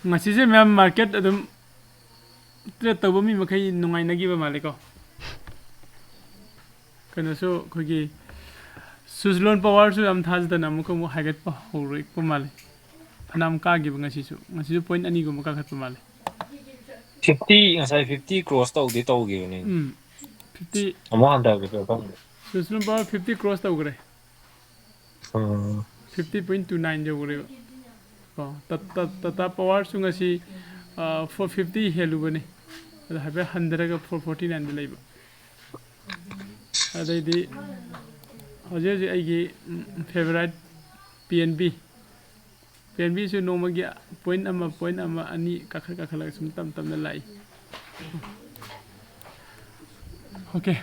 ngasi se ma'am market adum trade tawba mi makai nungai nagi ba male ko kana so khogi Suzlon power su am thas da nam ko mo haget pa hori ko male phanam ka gi ngasi su point ani go mo ka khat pa male 50 ngasai 50 cross tawdi tawgibani 50 amo handagibra khangde Suzlon power 50 cross tawgre 50.29 jogre ko tata power su ngasi 450 helu bane ada habe 100 ga 449 de leiba adai hoje aigi favorite PNB su noma gi point ama ani kakhala sum tam na lai okay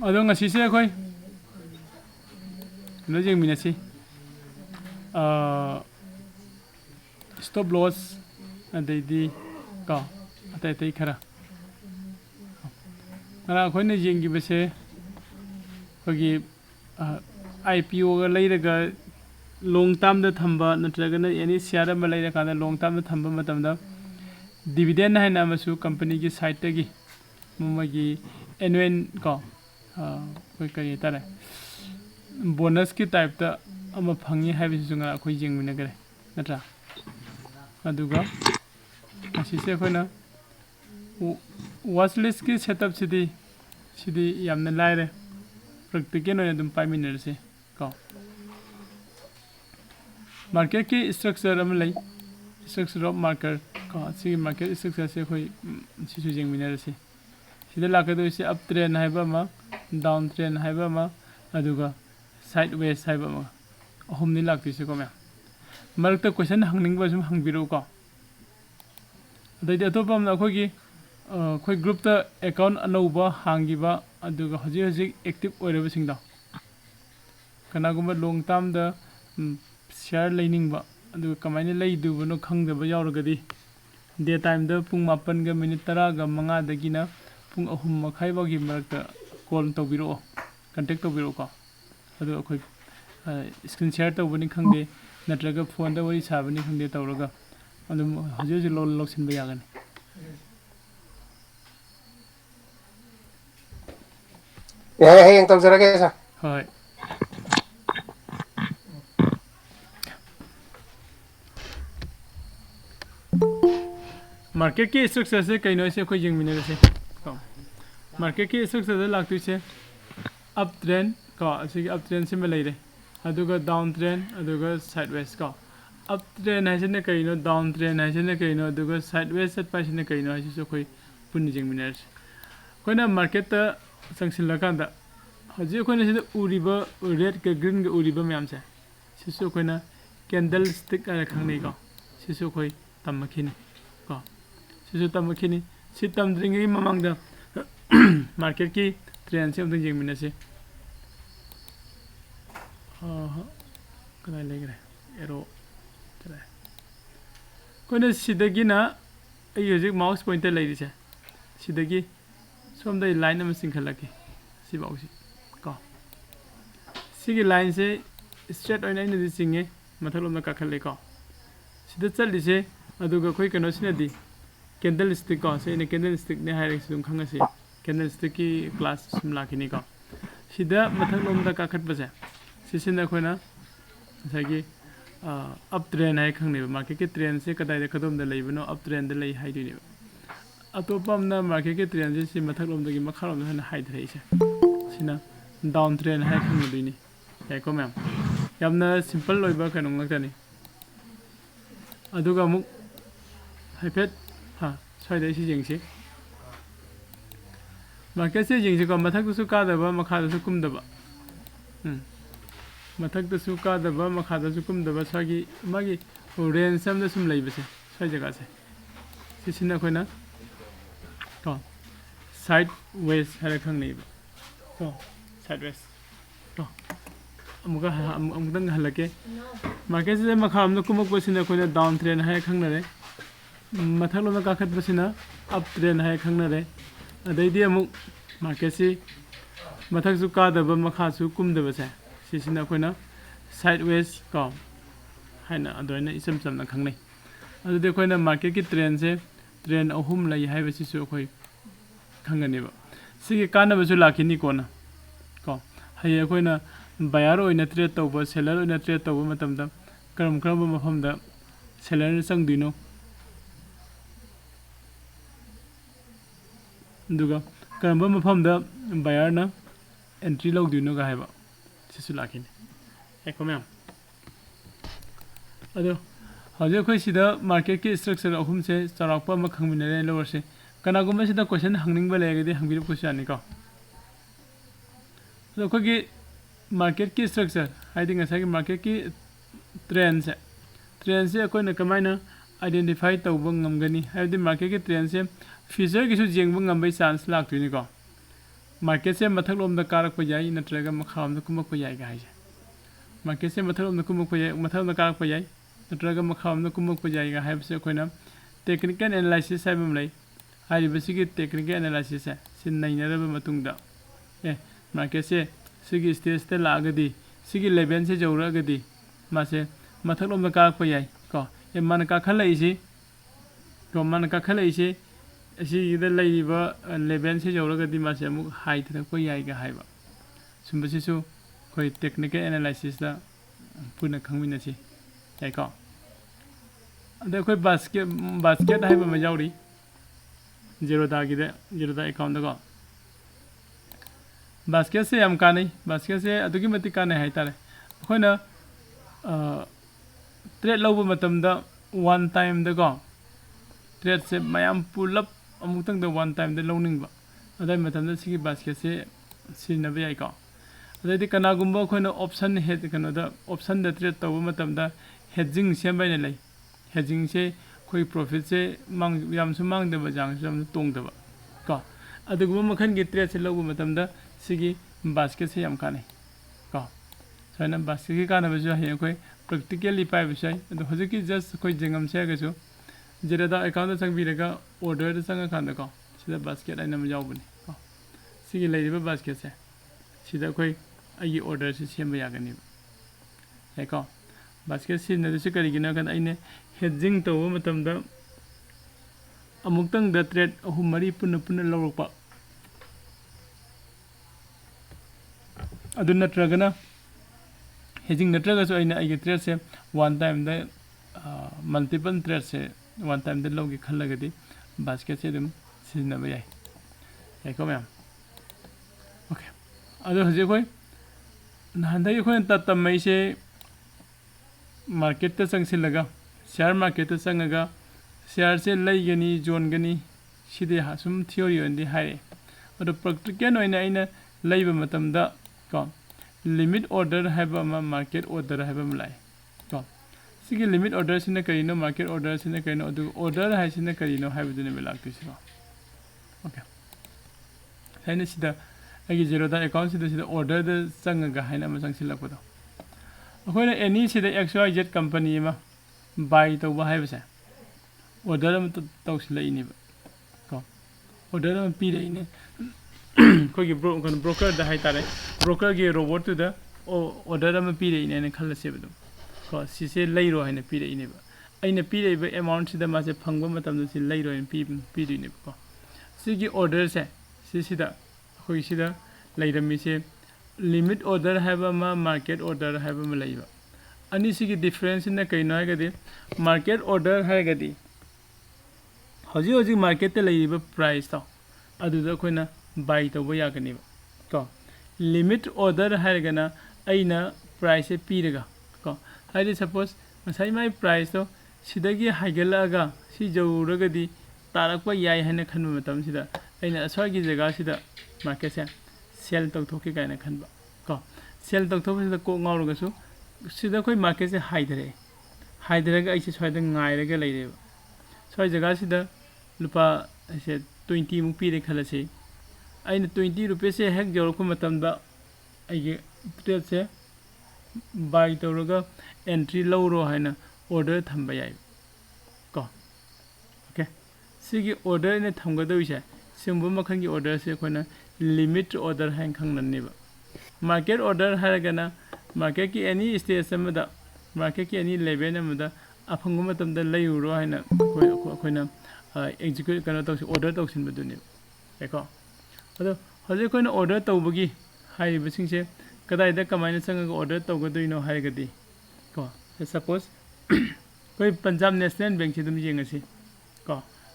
ado ngasi se khoi no jeng minasi stop loss adai ka atai khara ara khoi ne jeng gi bese khogi IPO ga leiraga long term da thamba natraga any share ma leira kana long term da thamba matamda dividend hai na masu company gi site ta gi mumagi annual ko koi kari tare bonus ki type ta ama phangi hai bisu nga khoi jing mina gare natra aduga asi se khoina watch list ki setup sidi yamna laire practical no dum 5 minutes se ko market ki structure am lai structure of market ko si market structure se khoi si su jing minare se sida lakado se up trend hai ba ma down trend hai ba ma aduga sideways hai ba ma ahum ni lakti se ko me marakta question hangning ba sum hangbiru ko adai to pam na khoi gi khoi group ta account anouba hangiba aduga hoji active oiraba singda kana gumba long term da share lining ba aduga kamaina lay du bano khangdaba yauragadi day time da pung 8 ga minute 10 ga 5 dagina pung 3 makhai bagi marakta call tawbiro contact tawbiro ko adu akhoi screen share tawbani khangde natraga phone da wari sabani khangde tawraga adu hoji loksin ba yagani Heng tawjaraga sa hoy market की structure से कई noise कोई जंग मिने से market की structure से लागतु से up trend का ऐसे up trend से मिलाई रहे अदुगा down trend अदुगा sideways का up trend है जिन्हें कई नो down trend है जिन्हें कई नो अदुगा sideways से पास जिन्हें कई नो है जिससे कोई पुण्य जंग मिने से कोई ना market ता संगसिल लगा दा हजी कोई ना जिसे उरीबा red के green के उरीबा में आमसे जिससे कोई ना candlestick का रखने का जिससे कोई तम्मखिनी का सिसु तमखिनी सि तमद्रिंगी ममंगदा मार्केट की ट्रेंड से उदं जेंगमिना से कदाय लेगरे एरो तरा कोने सिदगी ना आई हजिक माउस पॉइंटर लेरि से सिदगी सोमदा लाइन अम सिंखलके सि बाउसि का सिगी लाइन से स्ट्रेट ऑइन इन दि सिंगे मथलोमना काखले का सिदा चलि से अदुगा कोई कनो सिनदी candlestick ko se ne candlestick ne hai sum khanga se candlestick ki class sum la kini ko sida mathang lom da ka khat ba se sisin da khoina sagi up trend hai khang ne market ki trend se kadai da khadom da lei bano up trend da lei hai di ne atopam na market ki trend se mathang lom da gi makharom da hai drai se sina down trend hai khang du ni hai ko ma'am yamna simple loiba kanong ngak tani aduga muk haipet side से जेंगसे market से जेंगसे को मथक तो सुका दबा मखा तो कुम दबा मथक तो सुका दबा मखा तो कुम दबा सागी मागी रेंज सम द सुम लैबसे साइ जगह से सिसिना खोना तो साइड वेस्ट हर खंग नै तो साइड वेस्ट तो अमुदंग हलके मार्केट से मखा हम कुमक बसिना खोना डाउन ट्रेंड है खंग नै मथलो में काखत बसिना अप ट्रेंड है खंगना रे अदैदी अमुक मार्केट से मथक सु का दब मखा सु कुम दब से सिसिना कोइना साइडवेज को हैना अदोइना इसम समना खंगनै ꯑꯗꯨꯗꯤ ꯑꯩꯈꯣꯏꯅ ꯃꯥꯔꯀꯦꯠꯀꯤ ꯇ꯭ꯔꯦꯟꯁꯦ ꯇ꯭ꯔꯦꯟ ꯑꯍꯨꯝ ꯂꯩ ꯍꯥꯏꯕꯁꯤꯁꯨ ꯑꯩꯈꯣꯏ ꯈꯪꯒꯅꯦꯕ ꯁꯤꯒꯤ ꯀꯥꯟꯅꯕꯁꯨ ꯂꯥꯛꯈꯤꯅꯤ ꯀꯣꯟꯅ ꯀꯣ ꯍꯌꯦꯡ ꯑꯩꯈꯣꯏꯅ ꯕꯥꯌꯔ ꯑꯣꯏꯅ ꯇ꯭ꯔꯦꯠ ꯇꯧꯕ ꯁꯦꯂꯔ ꯑꯣꯏꯅ ꯇ꯭ꯔꯦꯠ ꯇꯧꯕ ꯃꯇꯝꯗ ꯀꯔꯝꯕ ꯃꯐꯝꯗ ꯁꯦꯂꯔꯅ ꯆꯪꯗꯣꯏꯅꯣ ꯑꯗꯨꯒ ꯀꯔꯝꯕ ꯃꯐꯝꯗ ꯕꯥꯌꯔꯅ ꯑꯦꯟꯇ꯭ꯔꯤ ꯂꯧꯗꯣꯏꯅꯣꯒ ꯍꯥꯏꯕ ꯁꯤꯁꯨ ꯂꯥꯛꯈꯤꯅꯤ ꯌꯥꯏꯀꯣ ꯃꯌꯥꯝ ꯑꯗꯣ ꯍꯧꯖꯤꯛ ꯑꯩꯈꯣꯏ ꯁꯤꯗ ꯃꯥꯔꯀꯦꯠꯀꯤ ꯏꯁꯇ꯭ꯔꯛꯆꯔ ꯑꯍꯨꯝꯁꯦ ꯆꯥꯎꯔꯥꯛꯄ ꯑꯃ ꯈꯪꯃꯤꯟꯅꯔꯦ ꯂꯧꯔꯁꯦ ꯀꯅꯥꯒꯨꯝꯕ ꯁꯤꯗ ꯀꯣꯏꯁꯟ ꯍꯪꯅꯤꯡꯕ ꯂꯩꯔꯒꯗꯤ ꯍꯪꯕꯤꯔꯛꯄꯁꯨ ꯌꯥꯅꯤꯀꯣ ꯑꯗꯣ ꯑꯩꯈꯣꯏꯒꯤ ꯃꯥꯔꯀꯦꯠꯀꯤ ꯏꯁꯇ꯭ꯔꯛꯆꯔ ꯍꯥꯏꯗꯤ ꯉꯁꯥꯏꯒꯤ ꯃꯥꯔꯀꯦꯠꯀꯤ ꯇ꯭ꯔꯦꯟꯁꯦ ꯑꯩꯈꯣꯏꯅ ꯀꯃꯥꯏꯅ ꯑꯥꯏꯗꯦꯟꯇꯤꯐꯥꯏ ꯇꯧꯕ ꯉꯝꯒꯅꯤ ꯍꯥꯏꯕꯗꯤ ꯃꯥꯔꯀꯦꯠꯀꯤ ꯇ꯭ꯔꯦꯟꯁꯦ ꯐ꯭ꯌꯨꯆꯔꯒꯤꯁꯨ ꯌꯦꯡꯕ ꯉꯝꯕꯩ ꯆꯥꯟꯁ ꯂꯥꯛꯇꯣꯏꯅꯤꯀꯣ ꯃꯥꯔꯀꯦꯠꯁꯦ ꯃꯊꯛꯂꯣꯝꯗ ꯀꯥꯔꯛꯄ ꯌꯥꯏ ꯅꯠꯇ꯭ꯔꯒ ꯃꯈꯥꯔꯣꯝꯗ ꯀꯨꯝꯃꯛꯄ ꯌꯥꯏꯒ ꯍꯥꯏꯁꯦ ꯃꯥꯔꯀꯦꯠꯁꯦ ꯃꯊꯛꯂꯣꯝꯗ ꯀꯨꯝꯃꯛꯄ ꯌꯥꯏ ꯃꯊꯛꯂꯣꯝꯗ ꯀꯥꯔꯛꯄ ꯌꯥꯏ ꯅꯠꯇ꯭ꯔꯒ ꯃꯈꯥꯔꯣꯝꯗ ꯀꯨꯝꯃꯛꯄ ꯌꯥꯏꯒ ꯍꯥꯏꯕꯁꯦ ꯑꯩꯈꯣꯏꯅ ꯇꯦꯛꯅꯤꯀꯦꯜ ꯑꯦꯅꯥꯂꯥꯏꯁꯤꯁ ꯍꯥꯏꯕ ꯑꯃ ꯂꯩ ꯍꯥꯏꯔꯤꯕꯁꯤꯒꯤ ꯇꯦꯛꯅꯤꯀꯦꯜ ꯑꯦꯅꯥꯂꯥꯏꯁꯤꯁꯁꯦ ꯁꯤ ꯅꯩꯅꯔꯕ ꯃꯇꯨꯡꯗ ꯃꯥꯔꯀꯦꯠꯁꯦ ꯁꯤꯒꯤ ꯁ꯭ꯇꯦꯖꯇ ꯂꯥꯛꯑꯒꯗꯤ ꯁꯤꯒꯤ ꯂꯦꯚꯦꯜꯁꯦ ꯌꯧꯔꯛꯑꯒꯗꯤ ꯃꯥꯁꯦ ꯃꯊꯛꯂꯣꯝꯗ ꯀꯥꯔꯛꯄ ꯌꯥꯏ ꯀꯣ ꯃꯥꯅ ꯀꯥꯈꯠꯂꯛꯏꯁꯤ ꯑꯁꯤꯒꯤꯗ ꯂꯩꯔꯤꯕ ꯂꯦꯚꯦꯜꯁꯦ ꯌꯧꯔꯒꯗꯤ ꯃꯥꯁꯦ ꯑꯃꯨꯛ ꯍꯥꯏꯊꯔꯛꯄ ꯌꯥꯏꯒ ꯍꯥꯏꯕ ꯁꯨꯝꯕꯁꯤꯁꯨ ꯑꯩꯈꯣꯏ ꯇꯦꯛꯅꯤꯀꯦꯜ ꯑꯦꯅꯥꯂꯥꯏꯁꯤꯁꯇ ꯄꯨꯟꯅ ꯈꯪꯃꯤꯟꯅꯁꯤ ꯌꯥꯏꯀꯣ ꯑꯗ ꯑꯩꯈꯣꯏ ꯕꯥꯁꯀꯦꯠ ꯍꯥꯏꯕ ꯑꯃ ꯌꯥꯎꯔꯤ ꯖꯦꯔꯣꯗꯥ ꯑꯦꯀꯥꯎꯟꯗꯀꯣ ꯕꯥꯁꯀꯦꯠꯁꯦ ꯌꯥꯝ ꯀꯥꯟꯅꯩ ꯕꯥꯁꯀꯦꯠꯁꯦ ꯑꯗꯨꯛꯀꯤ ꯃꯇꯤꯛ ꯀꯥꯟꯅꯩ ꯍꯥꯏꯇꯥꯔꯦ ꯑꯩꯈꯣꯏꯅ ꯇ꯭ꯔꯦꯠ ꯂꯧꯕ ꯃꯇꯝꯗ ꯋꯥꯟ ꯇꯥꯏꯝꯗꯀꯣ ꯇ꯭ꯔꯦꯠꯁꯦ ꯃꯌꯥꯝ ꯄꯨꯂꯞ ꯑꯃꯨꯛꯇꯪꯗ ꯋꯥꯟ ꯇꯥꯏꯝꯗ ꯂꯧꯅꯤꯡꯕ ꯑꯗꯨꯒꯤ ꯃꯇꯝꯗ ꯁꯤꯒꯤ ꯕꯥꯁꯀꯦꯠꯁꯦ ꯁꯤꯖꯤꯟꯅꯕ ꯌꯥꯏꯀꯣ ꯑꯗꯩꯗꯤ ꯀꯅꯥꯒꯨꯝꯕ ꯑꯩꯈꯣꯏꯅ ꯑꯣꯞꯁꯟꯗ ꯇ꯭ꯔꯦꯠ ꯇꯧꯕ ꯃꯇꯝꯗ ꯍꯦꯗꯖꯤꯡ ꯁꯦꯝꯕ ꯍꯥꯏꯅ ꯂꯩ ꯍꯦꯗꯖꯤꯡꯁꯦ ꯑꯩꯈꯣꯏ ꯄ꯭ꯔꯣꯐꯤꯠꯁꯦ ꯌꯥꯝꯁꯨ ꯃꯥꯡꯗꯕ ꯌꯥꯝꯁꯨ ꯇꯣꯡꯗꯕ ꯀꯣ ꯑꯗꯨꯒꯨꯝꯕ ꯃꯈꯜꯒꯤ ꯇ꯭ꯔꯦꯠꯁꯦ ꯂꯧꯕ ꯃꯇꯝꯗ ꯁꯤꯒꯤ ꯕꯥꯁꯀꯦꯠꯁꯦ ꯌꯥꯝ ꯀꯥꯟꯅꯩ ꯀꯣ ꯁꯨꯃꯥꯏꯅ ꯕꯥꯁꯀꯦꯠꯀꯤ ꯀꯥꯟꯅꯕꯁꯨ ꯍꯌꯦꯡ ꯑꯩꯈꯣꯏ ꯄ꯭ꯔꯦꯛꯇꯤꯀꯦꯜꯂꯤ ꯄꯥꯏꯕꯁꯨ ꯌꯥꯏ ꯑꯗꯣ ꯍꯧꯖꯤꯛꯀꯤ ꯖꯁ ꯑꯩꯈꯣꯏ ꯌꯦꯡꯉꯝꯁꯦ ꯍꯥꯏꯔꯒꯁꯨ ꯖꯦꯔꯣꯗꯥ ꯑꯦꯀꯥꯎꯟꯗ ꯆꯪꯕꯤꯔꯒ ꯑꯣꯔꯗꯔꯗ ꯆꯪꯉꯀꯥꯟꯗꯀꯣ ꯁꯤꯗ ꯕꯥꯁꯀꯦꯠ ꯍꯥꯏꯅ ꯑꯃ ꯌꯥꯎꯕꯅꯤ ꯀꯣ ꯁꯤꯒꯤ ꯂꯩꯔꯤꯕ ꯕꯥꯁꯀꯦꯠꯁꯦ ꯁꯤꯗ ꯑꯩꯈꯣꯏ ꯑꯩꯒꯤ ꯑꯣꯔꯗꯔꯁꯤ ꯁꯦꯝꯕ ꯌꯥꯒꯅꯦꯕ ꯌꯥꯏꯀꯣ ꯕꯥꯁꯀꯦꯠ ꯁꯤꯖꯤꯟꯅꯔꯤꯁꯤ ꯀꯔꯤꯒꯤꯅꯣ ꯍꯥꯏ ꯀꯥꯟꯗ ꯑꯩꯅ ꯍꯦꯗꯖꯤꯡ ꯇꯧꯕ ꯃꯇꯝꯗ ꯑꯃꯨꯛꯇꯪꯗ ꯇ꯭ꯔꯦꯠ 3-4 ꯄꯨꯟꯅ ꯂꯧꯔꯛꯄ ꯑꯗꯨ नत्रगना हेजिंग नत्रगसु अइना अइगे ट्रेड से one time the multiple trade से वन टाइम द लोगे खल्लगदि बास्केट से दम सिजनबा याय यायको मैम ओके अदो हजे कोई नहांदई कोई ततमई से मार्केट त संगसिलगा शेयर मार्केट त संगगा शेयर से लैगनी जोनगनी सिदे हासुम थियोरी ओंदि हाय अदो प्रैक्टिकल ओइना अइना लैबा मतमदा को लिमिट ऑर्डर हैबा मार्केट ऑर्डर हैबा मलाई को सिगी लिमिट ऑर्डर सिने करिनो मार्केट ऑर्डर सिने करिनो अदु ऑर्डर हाय सिने करिनो हैबदुने बेलाक्तिसो ओके हैने सिदा अगी जेरोदा अकाउंट सिदा ऑर्डर द संगगा हैना म संगसिलकपदो अखोइना एनी सिदा XYZ कंपनी मा बाय तौबा हैबसे ऑर्डर म तौसिलैनिबा को ऑर्डर म पीरैने कोई ब्रोकर द हाइतारे ब्रोकर के रोबोट टू द ऑर्डर में पीरैने ने खल्लसे बदो को सिसे लैरो हैने पीरैनेबा अइने पीरैबा अमाउंट सिदा मासे फंगबा मतम सि लैरो हैने पीरैनेबा को सिगी ऑर्डर से सिदा कोई सिदा लैरमी से लिमिट ऑर्डर हैबा मा मार्केट ऑर्डर हैबा मा लैबा अनि सिगी डिफरेंस ने कैनो हैगदि मार्केट ऑर्डर हैगदि हजि मार्केट ते लैबा प्राइस तो अदुदा कोइना बाय तौबा यागनिबा को लिमिट ऑर्डर हैगना अइना प्राइस से पीरगा को हाइदि सपोज मसाइ माइ प्राइस तो सिदगी हाइगलागा सि जौरगदि तारकपा याय हैने खनबा मतम सिदा अइना असवागी जगह सिदा मार्केट से सेल तौथोके गायना खनबा को सेल तौथोबा सिदा को ngawrगसु सिदा कोइ मार्केट से हाइदरेगा अइसे स्वाइदा ngaइरगा लैरेबा स्वाइ जगह सिदा लुपा से 20 मुक पीरे खलसे अइना 20 रुपीस से हेक जौरको मतमदा अइगे ट्रेड से बाय तौरगा एंट्री लौरो हैना ऑर्डर थंबा याय को ओके सिगी ऑर्डर ने थंगदोइसे सिंबु मखनगी ऑर्डर से कोना लिमिट ऑर्डर हैन खंगननेबा मार्केट ऑर्डर हैरगना मार्केट की एनी स्टेज अमदा मार्केट की एनी लेवल अमदा ꯑꯐꯪꯕ ꯃꯇꯝꯗ ꯂꯩꯔꯨꯔꯣ ꯍꯥꯏꯅ ꯑꯩꯈꯣꯏꯅ ꯑꯦꯛꯖꯤꯀ꯭ꯌꯨꯠ ꯀꯩꯅꯣ ꯇꯧꯁꯤ ꯑꯣꯔꯗꯔ ꯇꯧꯁꯤꯟꯕꯗꯨꯅꯦꯕ ꯌꯥꯏꯀꯣ ꯑꯗꯣ ꯍꯧꯖꯤꯛ ꯑꯩꯈꯣꯏꯅ ꯑꯣꯔꯗꯔ ꯇꯧꯕꯒꯤ ꯍꯥꯏꯔꯤꯕꯁꯤꯡꯁꯦ ꯀꯗꯥꯏꯗ ꯀꯃꯥꯏꯅ ꯆꯪꯉꯒ ꯑꯣꯔꯗर ꯇꯧꯒꯗꯣꯏꯅꯣ ꯍꯥꯏꯔꯒꯗꯤ ꯀꯣ ꯁꯄꯣꯁ ꯑꯩꯈꯣꯏ ꯄꯟꯖꯥꯕ ꯅꯦꯁꯅꯦꯜ ꯕꯦꯡꯛꯁꯤ ꯑꯗꯨꯝ ꯌꯦꯡꯉꯁꯤ ꯀꯣ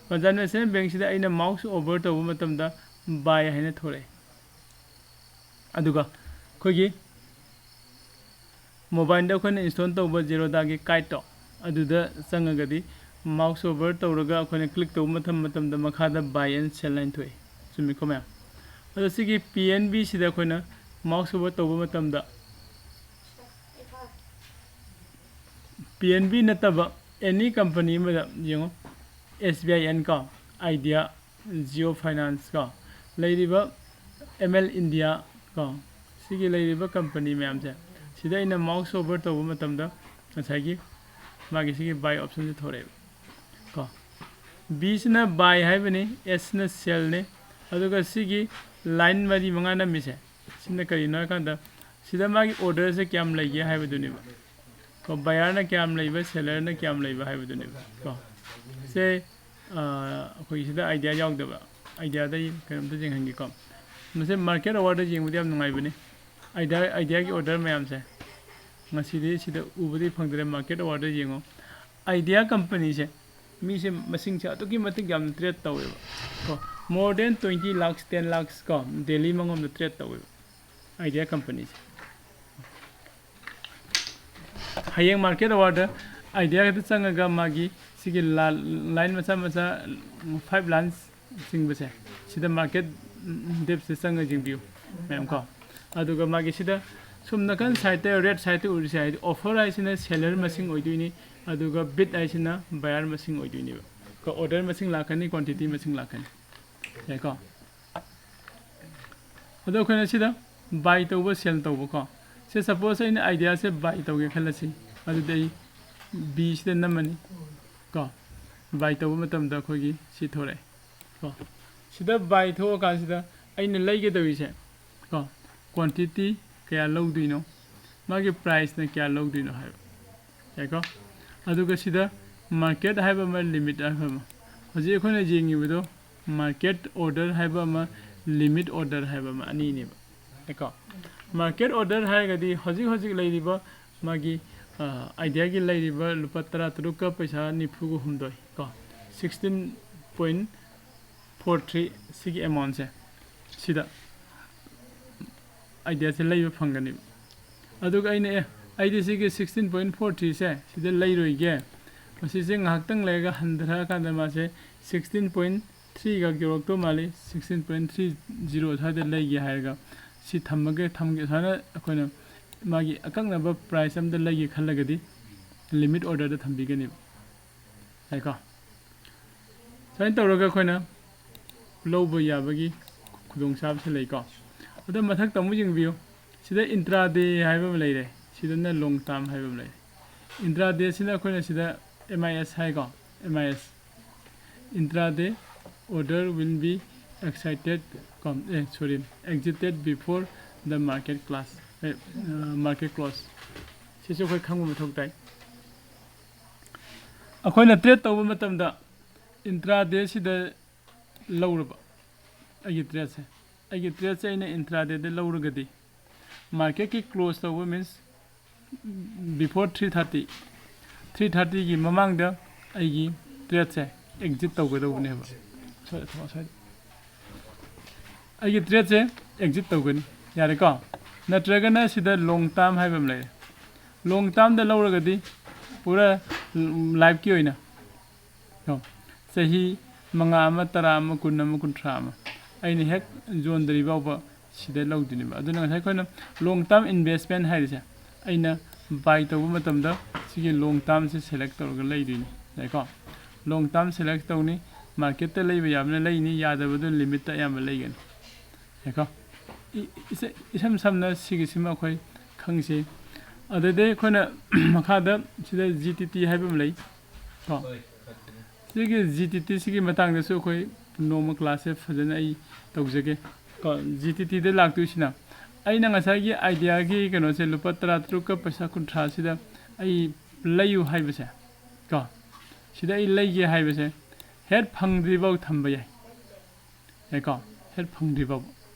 ꯄꯟꯖꯥꯕ ꯅꯦꯁꯅꯦꯜ ꯕꯦꯡꯛꯁꯤꯗ ꯑꯩꯅ ꯃꯥꯎꯁ ꯑꯣꯚꯔ ꯇꯧꯕ ꯃꯇꯝꯗ ꯕꯥꯏ ꯍꯥꯏꯅ ꯊꯣꯛꯂꯛꯑꯦ ꯑꯗꯨꯒ ꯑꯩꯈꯣꯏꯒꯤ ꯃꯣꯕꯥꯏꯜꯗ ꯑꯩꯈꯣꯏꯅ ꯏꯟꯁꯇꯣꯜ ꯇꯧꯕ ꯖꯦꯔꯣꯗꯥꯒꯤ ꯀꯥꯏꯠꯇꯣ ꯑꯗꯨꯗ ꯆꯪꯉꯒꯗꯤ ꯃꯥꯎꯁ ꯑꯣꯚꯔ ꯇꯧꯔꯒ ꯑꯩꯈꯣꯏꯅ ꯀ꯭ꯂꯤꯛ ꯇꯧꯕ ꯃꯇꯝꯗ ꯃꯈꯥꯗ ꯕꯥꯏ ꯑꯦꯟ ꯁꯦꯜ ꯍꯥꯏꯅ ꯊꯣꯛꯏ ꯆꯨꯝꯃꯤꯀꯣ ꯃꯌꯥꯝ ꯑꯗꯣ ꯁꯤꯒꯤ ꯄꯤ ꯑꯦꯟ ꯕꯤꯁꯤꯗ ꯑꯩꯈꯣꯏꯅ ꯃꯥꯎꯁ ꯑꯣꯚꯔ ꯇꯧꯕ ꯃꯇꯝꯗ ꯄꯤ ꯑꯦꯟ ꯕꯤ ꯅꯠꯇꯕ ꯑꯦꯅꯤ ꯀꯝꯄꯅꯤ ꯑꯃꯗ ꯌꯦꯡꯉꯣ ꯑꯦꯁ ꯕꯤ ꯑꯥꯏ ꯑꯦꯟ ꯀꯣ ꯑꯥꯏꯗꯤꯌꯥ ꯖꯤꯑꯣ ꯐꯥꯏꯅꯥꯟꯁ ꯀꯣ ꯂꯩꯔꯤꯕ ꯑꯦꯝ ꯑꯦꯜ ꯏꯟꯗꯤꯌꯥ ꯀꯣ ꯁꯤꯒꯤ ꯂꯩꯔꯤꯕ ꯀꯝꯄꯅꯤ ꯃꯌꯥꯝꯁꯦ ꯁꯤꯗ ꯑꯩꯅ ꯃꯥꯎꯁ ꯑꯣꯚꯔ ꯇꯧꯕ ꯃꯇꯝꯗ ꯉꯁꯥꯏꯒꯤ ꯃꯥꯒꯤ ꯁꯤꯒꯤ ꯕꯥꯏ ꯑꯣꯞꯁꯟꯁꯦ ꯊꯣꯔꯛꯑꯦꯕ ꯀꯣ ꯕꯤꯁꯤꯅ ꯕꯥꯏ ꯍꯥꯏꯕꯅꯤ ꯑꯦꯁꯅ ꯁꯦꯜꯅꯤ ꯑꯗꯨꯒ ꯁꯤꯒꯤ ꯂꯥꯏꯟ ꯃꯔꯤ ꯃꯉꯥ ꯅꯝꯃꯤꯁꯦ ꯁꯤꯅ ꯀꯔꯤꯅꯣ ꯍꯥꯏꯀꯥꯟꯗ ꯁꯤꯗ ꯃꯥꯒꯤ ꯑꯣꯔꯗꯔꯁꯦ ꯀꯌꯥꯝ ꯂꯩꯒꯦ ꯍꯥꯏꯕꯗꯨꯅꯦꯕ ꯀꯣ ꯕꯥꯌꯔꯅ ꯀꯌꯥꯝ ꯂꯩꯕ ꯁꯦꯂꯔꯅ ꯀꯌꯥꯝ ꯂꯩꯕ ꯍꯥꯏꯕꯗꯨꯅꯦꯕ ꯀꯣ ꯁꯦ ꯑꯩꯈꯣꯏ ꯁꯤꯗ ꯑꯥꯏꯗꯤꯌꯥ ꯌꯥꯎꯗꯕ ꯑꯥꯏꯗꯤꯌꯥꯗ ꯀꯩꯅꯣꯝꯇ ꯌꯦꯡꯍꯟꯒꯦꯀꯣ ꯃꯁꯤ ꯃꯥꯔꯀꯦꯠ ꯑꯋꯥꯔꯗ ꯌꯦꯡꯕꯗ ꯌꯥꯝ ꯅꯨꯡꯉꯥꯏꯕꯅꯤ ꯑꯥꯏꯗꯤꯌꯥꯒꯤ ꯑꯣꯔꯗꯔ ꯃꯌꯥꯝꯁꯦ ꯉꯁꯤꯗꯤ ꯁꯤꯗ ꯎꯕꯗꯤ ꯐꯪꯗ꯭ꯔꯦ ꯃꯥꯔꯀꯦꯠ ꯑꯋꯥꯔꯗ ꯌꯦꯡꯉꯣ ꯑꯥꯏꯗꯤꯌꯥ ꯀꯝꯄꯅꯤꯁꯦ ꯃꯤꯁꯦ ꯃꯁꯤꯡꯁꯦ ꯑꯗꯨꯛꯀꯤ ꯃꯇꯤꯛ ꯌꯥꯝꯅ ꯇ꯭ꯔꯦꯠ ꯇꯧꯋꯦꯕ ꯀꯣ ꯃꯣꯔ ꯗꯦꯟ 20 lakhs 10 lakhs ꯀꯣ ꯗꯦꯂꯤ ꯃꯉꯣꯝꯗ ꯇ꯭ꯔꯦꯠ ꯇꯧꯋꯦꯕ ꯑꯥꯏꯗꯤꯌꯥ ꯀꯝꯄꯅꯤꯁꯦ ꯍꯌꯦꯡ ꯃꯥꯔꯀꯦꯠ ꯑꯋꯥꯔꯗ ꯑꯥꯏꯗꯤꯌꯥꯗ ꯆꯪꯉꯒ ꯃꯥꯒꯤ ꯁꯤꯒꯤ ꯂꯥꯏꯟ ꯃꯆꯥ 5 ꯂꯥꯏꯟꯁ ꯆꯤꯡꯕꯁꯦ ꯁꯤꯗ ꯃꯥꯔꯀꯦꯠ ꯗꯦꯞꯁꯦ ꯆꯪꯉꯒ ꯌꯦꯡꯕꯤꯌꯨ ꯃꯌꯥꯝ ꯀꯣ ꯑꯗꯨꯒ ꯃꯥꯒꯤ ꯁꯤꯗ ꯁꯨꯝ ꯅꯥꯀꯟ ꯁꯥꯏꯠꯇ ꯔꯦꯠ ꯁꯥꯏꯠꯇ ꯎꯔꯤꯁꯦ ꯍꯥꯏꯗꯤ ꯑꯣꯐꯔ ꯍꯥꯏꯁꯤꯅ ꯁꯦꯂꯔ ꯃꯁꯤꯡ ꯑꯣꯏꯗꯣꯏꯅꯤ ꯑꯗꯨꯒ ꯕꯤꯠ ꯍꯥꯏꯁꯤꯅ ꯕꯥꯌꯔ ꯃꯁꯤꯡ ꯑꯣꯏꯗꯣꯏꯅꯦꯕ ꯀꯣ ꯑꯣꯔꯗꯔ ꯃꯁꯤꯡ ꯂꯥꯛꯀꯅꯤ ꯀ꯭ꯋꯥꯟꯇꯤꯇꯤ ꯃꯁꯤꯡ ꯂꯥꯛꯀꯅꯤ ꯌꯥꯏꯀꯣ ꯑꯗꯣ ꯑꯩꯈꯣꯏꯅ ꯁꯤꯗ ꯕꯥꯏ ꯇꯧꯕ ꯁꯦꯜ ꯇꯧꯕ ꯀꯣ ꯁꯦ ꯁꯄꯣꯁ ꯑꯩꯅ ꯑꯥꯏꯗꯤꯌꯥꯁꯦ ꯕꯥꯏ ꯇꯧꯒꯦ ꯈꯜꯂꯁꯤ ꯑꯗꯨꯗꯤ ꯑꯩ ꯕꯤꯁꯤꯗ ꯅꯝꯃꯅꯤ ꯀꯣ ꯕꯥꯏ ꯇꯧꯕ ꯃꯇꯝꯗ ꯑꯩꯈꯣꯏꯒꯤ ꯁꯤ ꯊꯣꯔꯛꯑꯦ ꯀꯣ ꯁꯤꯗ ꯕꯥꯏ ꯊꯣꯛꯑꯀꯥꯟꯁꯤꯗ ꯑꯩꯅ ꯂꯩꯒꯗꯧꯔꯤꯁꯦ ꯀꯣ ꯀ꯭ꯋꯥꯟꯇꯤꯇꯤ ꯀꯌꯥ ꯂꯧꯗꯣꯏꯅꯣ ꯃꯥꯒꯤ ꯄ꯭ꯔꯥꯏꯁꯅ ꯀꯌꯥ ꯂꯧꯗꯣꯏꯅꯣ ꯍꯥꯏꯕ ꯌꯥꯏꯀꯣ ꯑꯗꯨꯒ ꯁꯤꯗ ꯃꯥꯔꯀꯦꯠ ꯍꯥꯏꯕ ꯑꯃ ꯂꯤꯃꯤꯠ ꯍꯥꯏꯕ ꯑꯃ ꯍꯧꯖꯤꯛ ꯑꯩꯈꯣꯏꯅ ꯌꯦꯡꯉꯤꯕꯗꯣ ꯃꯥꯔꯀꯦꯠ ꯑꯣꯔꯗꯔ ꯍꯥꯏꯕ ꯑꯃ ꯂꯤꯃꯤꯠ ꯑꯣꯔꯗꯔ ꯍꯥꯏꯕ ꯑꯃ ꯑꯅꯤꯅꯦꯕ ꯌꯥꯏꯀꯣ ꯃꯥꯔꯀꯦꯠ ꯑꯣꯔꯗꯔ ꯍꯥꯏꯔꯒꯗꯤ ꯍꯧꯖꯤꯛ ꯂꯩꯔꯤꯕ ꯃꯥꯒꯤ ꯑꯥꯏꯗꯤꯌꯥꯒꯤ ꯂꯩꯔꯤꯕ ꯂꯨꯄꯥ 13 ꯄꯩꯁꯥ 94 ꯀꯣ 16.43 ꯁꯤꯒꯤ ꯑꯦꯃꯥꯎꯟꯁꯦ ꯁꯤꯗ ꯑꯥꯏꯗꯤꯌꯥꯁꯦ ꯂꯩꯕ ꯐꯪꯒꯅꯦꯕ ꯑꯗꯨꯒ ꯑꯩꯅ ꯑꯩꯗꯤ ꯁꯤꯒꯤ 16.43ꯁꯦ ꯁꯤꯗ ꯂꯩꯔꯣꯏꯒꯦ ꯃꯁꯤꯁꯦ ꯉꯥꯏꯍꯥꯛꯇꯪ ꯂꯩꯔꯒ ꯍꯟꯊꯔꯀꯥꯟꯗ ꯃꯥꯁꯦ 16.3ꯒ ꯌꯧꯔꯛꯇꯧ ꯃꯥꯜꯂꯤ 16.30 ꯁ꯭ꯋꯥꯏꯗ ꯂꯩꯒꯦ ꯍꯥꯏꯔꯒ ꯁꯤ ꯊꯝꯒꯦ ꯁꯨꯃꯥꯏꯅ ꯑꯩꯈꯣꯏꯅ ꯃꯥꯒꯤ ꯑꯀꯛꯅꯕ ꯄ꯭ꯔꯥꯏꯁ ꯑꯝꯗ ꯂꯩꯒꯦ ꯈꯜꯂꯒꯗꯤ ꯂꯤꯃꯤꯠ ꯑꯣꯔꯗꯔꯗ ꯊꯝꯕꯤꯒꯅꯦꯕ ꯌꯥꯏꯀꯣ ꯁꯨꯃꯥꯏꯅ ꯇꯧꯔꯒ ꯑꯩꯈꯣꯏꯅ ꯂꯧꯕ ꯌꯥꯕꯒꯤ ꯈꯨꯗꯣꯡꯆꯥꯕꯁꯨ ꯂꯩꯀꯣ ꯑꯗꯣ ꯃꯊꯛꯇ ꯑꯃꯨꯛ ꯌꯦꯡꯕꯤꯌꯨ ꯁꯤꯗ ꯏꯟꯇ꯭ꯔꯥꯗꯦ ꯍꯥꯏꯕ ꯑꯃ ꯂꯩꯔꯦ ꯁꯤꯗꯅ ꯂꯣꯡ ꯇꯥꯔꯝ ꯍꯥꯏꯕ ꯑꯃ ꯂꯩꯔꯦ ꯏꯟꯇ꯭ꯔꯥꯗꯦꯁꯤꯅ ꯑꯩꯈꯣꯏꯅ ꯁꯤꯗ MIS ꯍꯥꯏꯀꯣ MIS intraday order will be exited before the market close ꯁꯤꯁꯨ ꯑꯩꯈꯣꯏ ꯈꯪꯕ ꯃꯊꯧ ꯇꯥꯏ ꯑꯩꯈꯣꯏꯅ ꯇ꯭ꯔꯦꯠ ꯇꯧꯕ ꯃꯇꯝꯗ ꯏꯟꯇ꯭ꯔꯥꯗꯦꯁꯤꯗ ꯂꯧꯔꯕ ꯑꯩꯒꯤ ꯇ꯭ꯔꯦꯠꯁꯦ ꯑꯩꯅ ꯏꯟꯇ꯭ꯔꯥꯗꯦꯗ ꯂꯧꯔꯒꯗꯤ ꯃꯥꯔꯀꯦꯠꯀꯤ ꯀ꯭ꯂꯣꯖ ꯇꯧꯕ ꯃꯤꯟꯁ ꯕꯤꯐꯣꯔ 3:30ꯒꯤ ꯃꯃꯥꯡꯗ ꯑꯩꯒꯤ ꯇ꯭ꯔꯦꯠꯁꯦ ꯑꯦꯛꯖꯤꯠ ꯇꯧꯒꯗꯧꯕꯅꯦꯕ ꯑꯩꯒꯤ ꯇ꯭ꯔꯦꯠꯁꯦ ꯑꯦꯛꯖꯤꯠ ꯇꯧꯒꯅꯤ ꯌꯥꯔꯦꯀꯣ ꯅꯠꯇ꯭ꯔꯒꯅ ꯁꯤꯗ ꯂꯣꯡ ꯇꯥꯔꯝ ꯍꯥꯏꯕ ꯑꯃ ꯂꯩꯔꯦ ꯂꯣꯡ ꯇꯥꯔꯝꯗ ꯂꯧꯔꯒꯗꯤ ꯄꯨꯔꯥ ꯂꯥꯏꯐꯀꯤ ꯑꯣꯏꯅ ꯆꯍꯤ 5 ꯑꯃ 10 ꯑꯃ 20 ꯑꯃ 30 ꯑꯃ ꯑꯩꯅ ꯍꯦꯛ ꯌꯣꯟꯗ꯭ꯔꯤ ꯐꯥꯎꯕ ꯁꯤꯗ ꯂꯧꯗꯣꯏꯅꯦꯕ ꯑꯗꯨꯅ ꯉꯁꯥꯏ ꯑꯩꯈꯣꯏꯅ ꯂꯣꯡ ꯇꯥꯔꯝ ꯏꯟꯚꯦꯁꯃꯦꯟ ꯍꯥꯏꯔꯤꯁꯦ ꯑꯩꯅ ꯕꯥꯏ ꯇꯧꯕ ꯃꯇꯝꯗ ꯁꯤꯒꯤ ꯂꯣꯡ ꯇꯥꯔꯝꯁꯦ ꯁꯦꯂꯦꯛ ꯇꯧꯔꯒ ꯂꯩꯗꯣꯏꯅꯤ ꯌꯥꯏꯀꯣ ꯂꯣꯡ ꯇꯥꯔꯝ ꯁꯦꯂꯦꯛ ꯇꯧꯅꯤ ꯃꯥꯔꯀꯦꯠꯇ ꯂꯩꯕ ꯌꯥꯕꯅ ꯂꯩꯅꯤ ꯌꯥꯗꯕꯗꯨ ꯂꯤꯃꯤꯠꯇ ꯑꯌꯥꯝꯕ ꯂꯩꯒꯅꯤ ꯌꯥꯏꯀꯣ ꯏꯁꯝ ꯁꯝꯅ ꯁꯤꯒꯤꯁꯤꯃ ꯑꯩꯈꯣꯏ ꯈꯪꯁꯤ ꯑꯗꯨꯗꯩ ꯑꯩꯈꯣꯏꯅ ꯃꯈꯥꯗ ꯁꯤꯗ GTT ꯍꯥꯏꯕ ꯑꯃ ꯂꯩ ꯀꯣ ꯁꯤꯒꯤ GTT ꯁꯤꯒꯤ ꯃꯇꯥꯡꯗꯁꯨ ꯑꯩꯈꯣꯏ ꯅꯣꯡꯃ ꯀ꯭ꯂꯥꯁꯁꯦ ꯐꯖꯅ ꯑꯩ ꯇꯧꯖꯒꯦ ꯀꯣ GTTꯗ ꯂꯥꯛꯇꯣꯏꯁꯤꯅ ꯑꯩꯅ ꯉꯁꯥꯏꯒꯤ ꯑꯥꯏꯗꯤꯌꯥꯒꯤ ꯀꯩꯅꯣꯁꯦ ꯂꯨꯄꯥ 13 ꯄꯩꯁꯥ 30 ꯁꯤꯗ ꯑꯩ ꯂꯩꯌꯨ ꯍꯥꯏꯕꯁꯦ ꯀꯣ ꯁꯤꯗ ꯑꯩ ꯂꯩꯒꯦ ꯍꯥꯏꯕꯁꯦ ꯍꯦꯛ ꯐꯪꯗ꯭ꯔꯤꯐꯥꯎ ꯊꯝꯕ ꯌꯥꯏꯀꯣ ꯍꯦꯛ ꯐꯪꯗ꯭ꯔꯤꯐꯥꯎ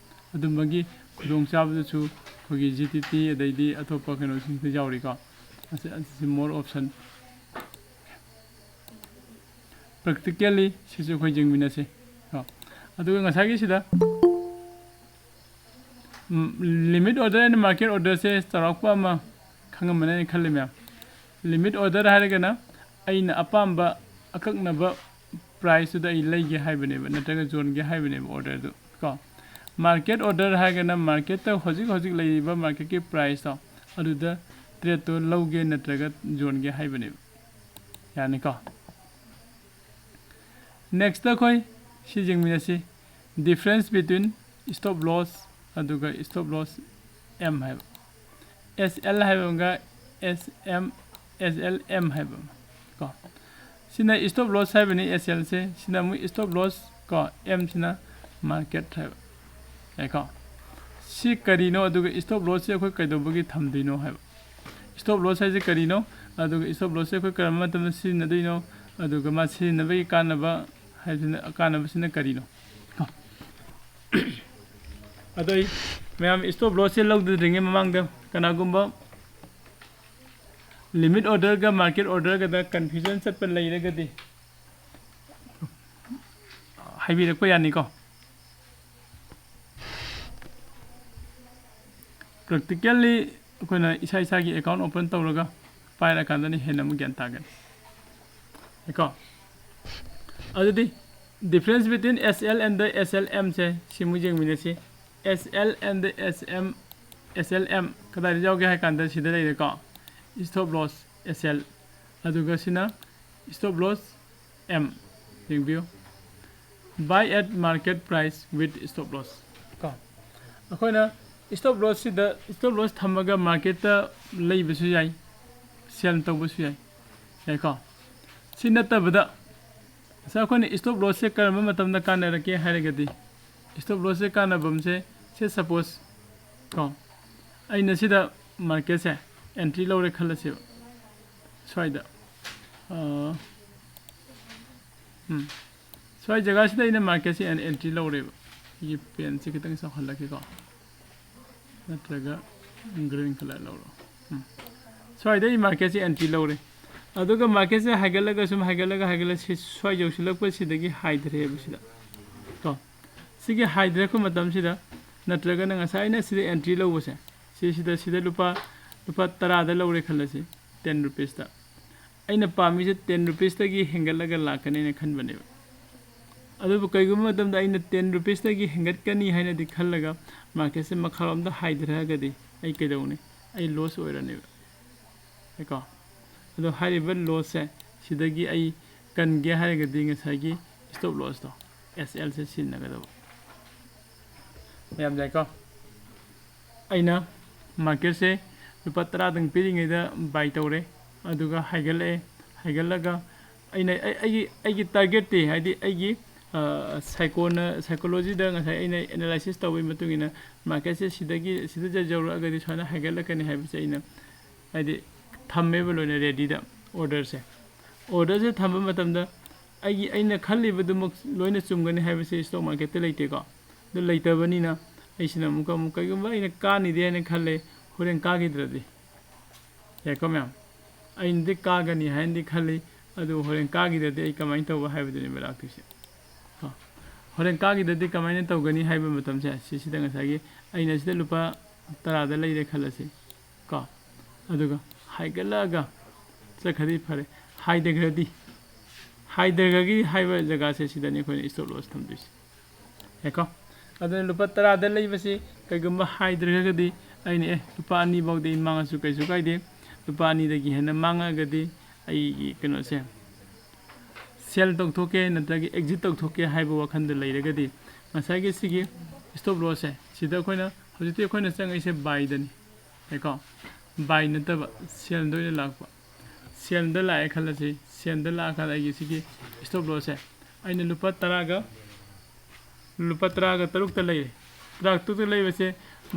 ꯑꯗꯨꯝꯕꯒꯤ ꯈꯨꯗꯣꯡꯆꯥꯕꯗꯨꯁꯨ ꯑꯩꯈꯣꯏꯒꯤ GTT ꯑꯗꯩꯗꯤ ꯑꯇꯣꯞꯄ ꯀꯩꯅꯣꯁꯤꯡꯁꯤꯗ ꯌꯥꯎꯔꯤꯀꯣ ꯑꯁꯤ ꯃꯣꯔ ꯑꯣꯞꯁꯟ ꯄ꯭ꯔꯦꯛꯇꯤꯀꯦꯜꯂꯤ ꯁꯤꯁꯨ ꯑꯩꯈꯣꯏ ꯌꯦꯡꯃꯤꯟꯅꯁꯤ ꯀꯣ ꯑꯗꯨꯒ ꯉꯁꯥꯏꯒꯤ ꯁꯤꯗ ꯂꯤꯃꯤꯠ ꯑꯣꯔꯗꯔ ꯑꯦꯟड ꯃꯥꯔꯀꯦꯠ ꯑꯣꯔꯗꯔꯁꯦ ꯆꯥꯎꯔꯥꯛꯄ ꯑꯃ ꯈꯪꯉꯝꯃꯅꯤ ꯑꯩꯅ ꯈꯜꯂꯤ ꯃꯌꯥꯝ ꯂꯤꯃꯤꯠ ꯑꯣꯔꯗꯔ ꯍꯥꯏꯔꯒꯅ ꯑꯩꯅ ꯑꯄꯥꯝꯕ ꯑꯀꯛꯅꯕ ꯄ꯭ꯔꯥꯏꯁꯇꯨꯗ ꯑꯩ ꯂꯩꯒꯦ ꯍꯥꯏꯕꯅꯦꯕ ꯅꯠꯇ꯭ꯔꯒ ꯌꯣꯟꯒꯦ ꯍꯥꯏꯕꯅꯦꯕ ꯑꯣꯔꯗꯔꯗꯨ ꯀꯣ ꯃꯥꯔꯀꯦꯠ ꯑꯣꯔꯗꯔ ꯍꯥꯏꯔꯒꯅ ꯃꯥꯔꯀꯦꯠꯇ ꯍꯧꯖꯤꯛ ꯂꯩꯔꯤꯕ ꯃꯥꯔꯀꯦꯠꯀꯤ ꯄ꯭ꯔꯥꯏꯁꯇꯣ ꯑꯗꯨꯗ ꯇ꯭ꯔꯦꯗꯇꯣ ꯂꯧꯒꯦ ꯅꯠꯇ꯭ꯔꯒ ꯌꯣꯟꯒꯦ ꯍꯥꯏꯕꯅꯦꯕ ꯌꯥꯅꯤꯀꯣ ꯅꯦꯛꯁꯇ ꯑꯩꯈꯣꯏ ꯁꯤ ꯌꯦꯡꯃꯤꯟꯅꯁꯤ ꯗꯤꯐ꯭ꯔꯦꯟꯁ ꯕꯤꯇ꯭ꯋꯤꯟ ꯁ꯭ꯇꯣꯞ ꯂꯣꯁ ꯑꯗꯨꯒ ꯁ꯭ꯇꯣꯞ ꯂꯣꯁ M ꯍꯥꯏꯕ SL ꯍꯥꯏꯕ ꯑꯃꯒ SLM ꯍꯥꯏꯕ ꯑꯃ ꯀꯣ ꯁꯤꯅ ꯁ꯭ꯇꯣꯞ ꯂꯣꯁ ꯍꯥꯏꯕꯅꯤ SLꯁꯦ ꯁꯤꯅ ꯑꯃꯨꯛ ꯁ꯭ꯇꯣꯞ ꯂꯣꯁ ꯀꯣ M ꯁꯤꯅ ꯃꯥꯔꯀꯦꯠ ꯍꯥꯏꯕ ꯌꯥꯏꯀꯣ ꯁꯤ ꯀꯔꯤꯅꯣ ꯑꯗꯨꯒ ꯁ꯭ꯇꯣꯞ ꯂꯣꯁꯁꯦ ꯑꯩꯈꯣꯏ ꯀꯩꯗꯧꯕꯒꯤ ꯊꯝꯗꯣꯏꯅꯣ ꯍꯥꯏꯕ ꯁ꯭ꯇꯣꯞ ꯂꯣꯁ ꯍꯥꯏꯁꯦ ꯀꯔꯤꯅꯣ ꯑꯗꯨꯒ ꯁ꯭ꯇꯣꯞ ꯂꯣꯁꯁꯦ ꯑꯩꯈꯣꯏ ꯀꯔꯝꯕ ꯃꯇꯝꯗ ꯁꯤꯖꯤꯟꯅꯗꯣꯏꯅꯣ ꯑꯗꯨꯒ ꯃꯥ ꯁꯤꯖꯤꯟꯅꯕꯒꯤ ꯀꯥꯟꯅꯕ ꯍꯥꯏꯕꯁꯤꯅ ꯀꯥꯟꯅꯕꯁꯤꯅ ꯀꯔꯤꯅꯣ ꯑꯗꯣ ꯑꯩ ꯃꯌꯥꯝ ꯁ꯭ꯇꯣꯞ ꯂꯣꯁꯁꯦ ꯂꯧꯗ꯭ꯔꯤꯉꯩ ꯃꯃꯥꯡꯗ ꯀꯅꯥꯒꯨꯝꯕ ꯂꯤꯃꯤꯠ ꯑꯣꯔꯗꯔꯒ ꯃꯥꯔꯀꯦꯠ ꯑꯣꯔꯗꯔꯒꯗ ꯀꯟꯐ꯭ꯌꯨꯖꯟ ꯆꯠꯄ ꯂꯩꯔꯒꯗꯤ ꯍꯥꯏꯕꯤꯔꯛꯄ ꯌꯥꯅꯤꯀꯣ ꯄ꯭ꯔꯦꯛꯇꯤꯀꯦꯜꯂꯤ ꯑꯩꯈꯣꯏꯅ ꯏꯁꯥꯒꯤ ꯑꯦꯀꯥꯎꯟ ꯑꯣꯄꯟ ꯇꯧꯔꯒ ꯄꯥꯏꯔꯀꯥꯟꯗꯅ ꯍꯦꯟꯅ ꯑꯃꯨꯛ ꯒ꯭ꯌꯥꯟ ꯇꯥꯒꯅꯤ ꯀꯣ ꯑꯗꯨꯗꯤ difference between SL and the SLMꯁꯦ ꯁꯤꯃꯨꯛ ꯌꯦꯡꯃꯤꯟꯅꯁꯤ SL and the SLM ꯀꯗꯥꯏꯗ ꯌꯥꯎꯒꯦ ꯍꯥꯏ ꯀꯥꯟꯗ ꯁꯤꯗ ꯂꯩꯔꯦꯀꯣ ꯁ꯭ꯇꯣꯞ ꯂꯣꯁ SL ꯑꯗꯨꯒ ꯁꯤꯅ ꯁ꯭ꯇꯣꯞ ꯂꯣꯁ M ꯌꯦꯡꯕꯤꯌꯨ buy at market price with stop loss ꯀꯣ ꯑꯩꯈꯣꯏꯅ ꯁ꯭ꯇꯣꯞ ꯂꯣꯁꯁꯤꯗ ꯁ꯭ꯇꯣꯞ ꯂꯣꯁ ꯊꯝꯃꯒ ꯃꯥꯔꯀꯦꯠꯇ ꯂꯩꯕꯁꯨ ꯌꯥꯏ ꯁꯦꯜ ꯇꯧꯕꯁꯨ ꯌꯥꯏꯀꯣ ꯁꯤ ꯅꯠꯇꯕꯗ ꯉꯁꯥꯏ ꯑꯩꯈꯣꯏꯅ ꯁ꯭ꯇꯣꯞ ꯂꯣꯁꯁꯦ ꯀꯔꯝꯕ ꯃꯇꯝꯗ ꯀꯥꯟꯅꯔꯛꯀꯦ ꯍꯥꯏꯔꯒꯗꯤ ꯁ꯭ꯇꯣꯞ ꯂꯣꯁꯁꯦ ꯀꯥꯟꯅꯕꯝꯁꯦ ꯁꯤ ꯁꯄꯣꯁ ꯀꯣ ꯑꯩꯅ ꯁꯤꯗ ꯃꯥꯔꯀꯦꯠꯁꯦ ꯑꯦꯟꯇ꯭ꯔꯤ ꯂꯧꯔꯦ ꯈꯜꯂꯁꯦꯕ ꯁ꯭ꯋꯥꯏꯗ ꯁ꯭ꯋꯥꯏ ꯖꯒꯥꯁꯤꯗ ꯑꯩꯅ ꯃꯥꯔꯀꯦꯠꯁꯦ ꯑꯦꯟꯇ꯭ꯔꯤ ꯂꯧꯔꯦꯕ ꯑꯩꯒꯤ ꯄꯦꯟꯁꯦ ꯈꯤꯇꯪ ꯆꯥꯎꯍꯜꯂꯛꯀꯦꯀꯣ ꯅꯠꯇ꯭ꯔꯒ ꯒ꯭ꯔꯤꯟ ꯀꯂꯔ ꯂꯧꯔꯣ ꯁ꯭ꯋꯥꯏꯗ ꯑꯩ ꯃꯥꯔꯀꯦꯠꯁꯦ ꯑꯦꯟꯇ꯭ꯔꯤ ꯂꯧꯔꯦ ꯑꯗꯨꯒ ꯃꯥꯔꯀꯦꯠꯁꯦ ꯍꯥꯏꯒꯠꯂꯒ ꯁꯨꯝ ꯍꯥꯏꯒꯠꯂꯒ ꯁ꯭ꯋꯥꯏ ꯌꯧꯁꯤꯜꯂꯛꯄꯁꯤꯗꯒꯤ ꯍꯥꯏꯊꯔꯦꯕ ꯁꯤꯗ ꯀꯣ ꯁꯤꯒꯤ ꯍꯥꯏꯊꯔꯛꯄ ꯃꯇꯝꯁꯤꯗ ꯅꯠꯇ꯭ꯔꯒꯅ ꯉꯁꯥꯏ ꯑꯩꯅ ꯁꯤꯗ ꯑꯦꯟꯇ꯭ꯔꯤ ꯂꯧꯕꯁꯦ ꯁꯤꯗ ꯂꯨꯄꯥ 10ꯗ ꯂꯧꯔꯦ ꯈꯜꯂꯁꯤ 10 ꯔꯨꯄꯤꯁꯇ ꯑꯩꯅ ꯄꯥꯝꯃꯤꯁꯦ 10 ꯔꯨꯄꯤꯁꯇꯒꯤ ꯍꯦꯟꯒꯠꯂꯒ ꯂꯥꯛꯀꯅꯤꯅ ꯈꯟꯕꯅꯦꯕ ꯑꯗꯨꯕꯨ ꯀꯩꯒꯨꯝꯕ ꯃꯇꯝꯗ ꯑꯩꯅ 10 ꯔꯨꯄꯤꯁꯇꯒꯤ ꯍꯦꯟꯒꯠꯀꯅꯤ ꯍꯥꯏꯅꯗꯤ ꯈꯜꯂꯒ ꯃꯥꯔꯀꯦꯠꯁꯦ ꯃꯈꯥꯔꯣꯝꯗ ꯍꯥꯏꯊꯔꯛꯑꯒꯗꯤ ꯑꯩ ꯀꯩꯗꯧꯅꯤ ꯑꯩ ꯂꯣꯁ ꯑꯣꯏꯔꯅꯦꯕ ꯀꯣ ꯑꯗꯣ ꯍꯥꯏꯔꯤꯕ ꯂꯣꯁꯁꯦ ꯁꯤꯗꯒꯤ ꯑꯩ ꯀꯟꯒꯦ ꯍꯥꯏꯔꯒꯗꯤ ꯉꯁꯥꯏꯒꯤ ꯁ꯭ꯇꯣꯞ ꯂꯣꯁꯇꯣ SLꯁꯦ ꯁꯤꯖꯤꯟꯅꯒꯗꯕ ꯃꯌꯥꯝ ꯌꯥꯏꯀꯣ ꯑꯩꯅ ꯃꯥꯔꯀꯦꯠꯁꯦ ꯂꯨꯄꯥ 10ꯗꯪ ꯄꯤꯔꯤꯉꯩꯗ ꯕꯥꯏ ꯇꯧꯔꯦ ꯑꯗꯨꯒ ꯍꯥꯏꯒꯠꯂꯒ ꯑꯩꯅ ꯑꯩꯒꯤ ꯇꯥꯔꯒꯦꯠꯇꯤ ꯍꯥꯏꯗꯤ ꯑꯩꯒꯤ ꯁꯥꯏꯀꯣꯂꯣꯖꯤꯗ ꯉꯁꯥꯏ ꯑꯩꯅ ꯑꯦꯅꯥꯂꯥꯏꯁꯤꯁ ꯇꯧꯕꯒꯤ ꯃꯇꯨꯡ ꯏꯟꯅ ꯃꯥꯔꯀꯦꯠꯁꯦ ꯁꯤꯗ ꯌꯧꯔꯛꯑꯒꯗꯤ ꯁꯨꯃꯥꯏꯅ ꯍꯥꯏꯒꯠꯂꯛꯀꯅꯤ ꯍꯥꯏꯕꯁꯦ ꯑꯩꯅ ꯍꯥꯏꯗꯤ ꯊꯝꯃꯦꯕ ꯂꯣꯏꯅ ꯔꯦꯗꯤꯗ ꯑꯣꯔꯗꯔꯁꯦꯊꯝꯕ ꯃꯇꯝꯗ ꯑꯩꯅ ꯈꯜꯂꯤꯕꯗꯨꯃꯛ ꯂꯣꯏꯅ ꯆꯨꯝꯒꯅꯤ ꯍꯥꯏꯕꯁꯦ ꯁ꯭ꯇꯣꯛ ꯃꯥꯔꯀꯦꯠꯇ ꯂꯩꯇꯦꯀꯣ ꯑꯗꯨ ꯂꯩꯇꯕꯅꯤꯅ ꯑꯩꯁꯤꯅ ꯑꯃꯨꯛ ꯀꯩꯒꯨꯝꯕ ꯑꯩꯅ ꯀꯥꯅꯤꯗꯦ ꯍꯥꯏꯅ ꯈꯜꯂꯦ ꯍꯣꯔꯦꯟ ꯀꯥꯈꯤꯗ꯭ꯔꯗꯤ ꯌꯥꯏꯀꯣ ꯃꯌꯥꯝ ꯑꯩꯅꯗꯤ ꯀꯥꯒꯅꯤ ꯍꯥꯏꯅꯗꯤ ꯈꯜꯂꯤ ꯑꯗꯨ ꯍꯣꯔꯦꯟ ꯀꯥꯈꯤꯗ꯭ꯔꯗꯤ ꯑꯩ ꯀꯃꯥꯏꯅ ꯇꯧꯕ ꯍꯥꯏꯕꯗꯨꯅꯦꯕ ꯂꯥꯛꯇꯣꯏꯁꯦ ꯍꯣꯔꯦꯟ ꯀꯥꯈꯤꯗ꯭ꯔꯗꯤ ꯀꯃꯥꯏꯅ ꯇꯧꯒꯅꯤ ꯍꯥꯏꯕ ꯃꯇꯝꯁꯦ ꯁꯤꯁꯤꯗ ꯉꯁꯥꯏꯒꯤ ꯑꯩꯅ ꯁꯤꯗ ꯂꯨꯄꯥ 10ꯗ ꯂꯩꯔꯦ खलसी को अदुगा हाइगलगा चखदी फरे हाइदग्रदी हाइदग्रगी हाइबा जगह से सिदनी खोन स्टॉप लॉस थमदिस हेको अदन लुपा 10 दा लैबसी कइगुम्बा हाइदग्रगदी आइने लुपा 2 बाउदे मांगासु कइसु काइदे लुपा 2 दगी हेना मांगागदी आई कनो से सेल तौथोके नत्रगी एग्जिट तौथोके हाइबा वखन द लैरगदी मसागी सिगी स्टॉप लॉस है सिदा खोना हजिते खोना चंगैसे बाय दनी हेको बाय नतबा सेल दोय लाकपा सेल द लाए खलसी सेल द लाका आइगे सिगी स्टॉप लॉस है आइने लुपा 13 तरुक त लैरे तरुक त लैबसे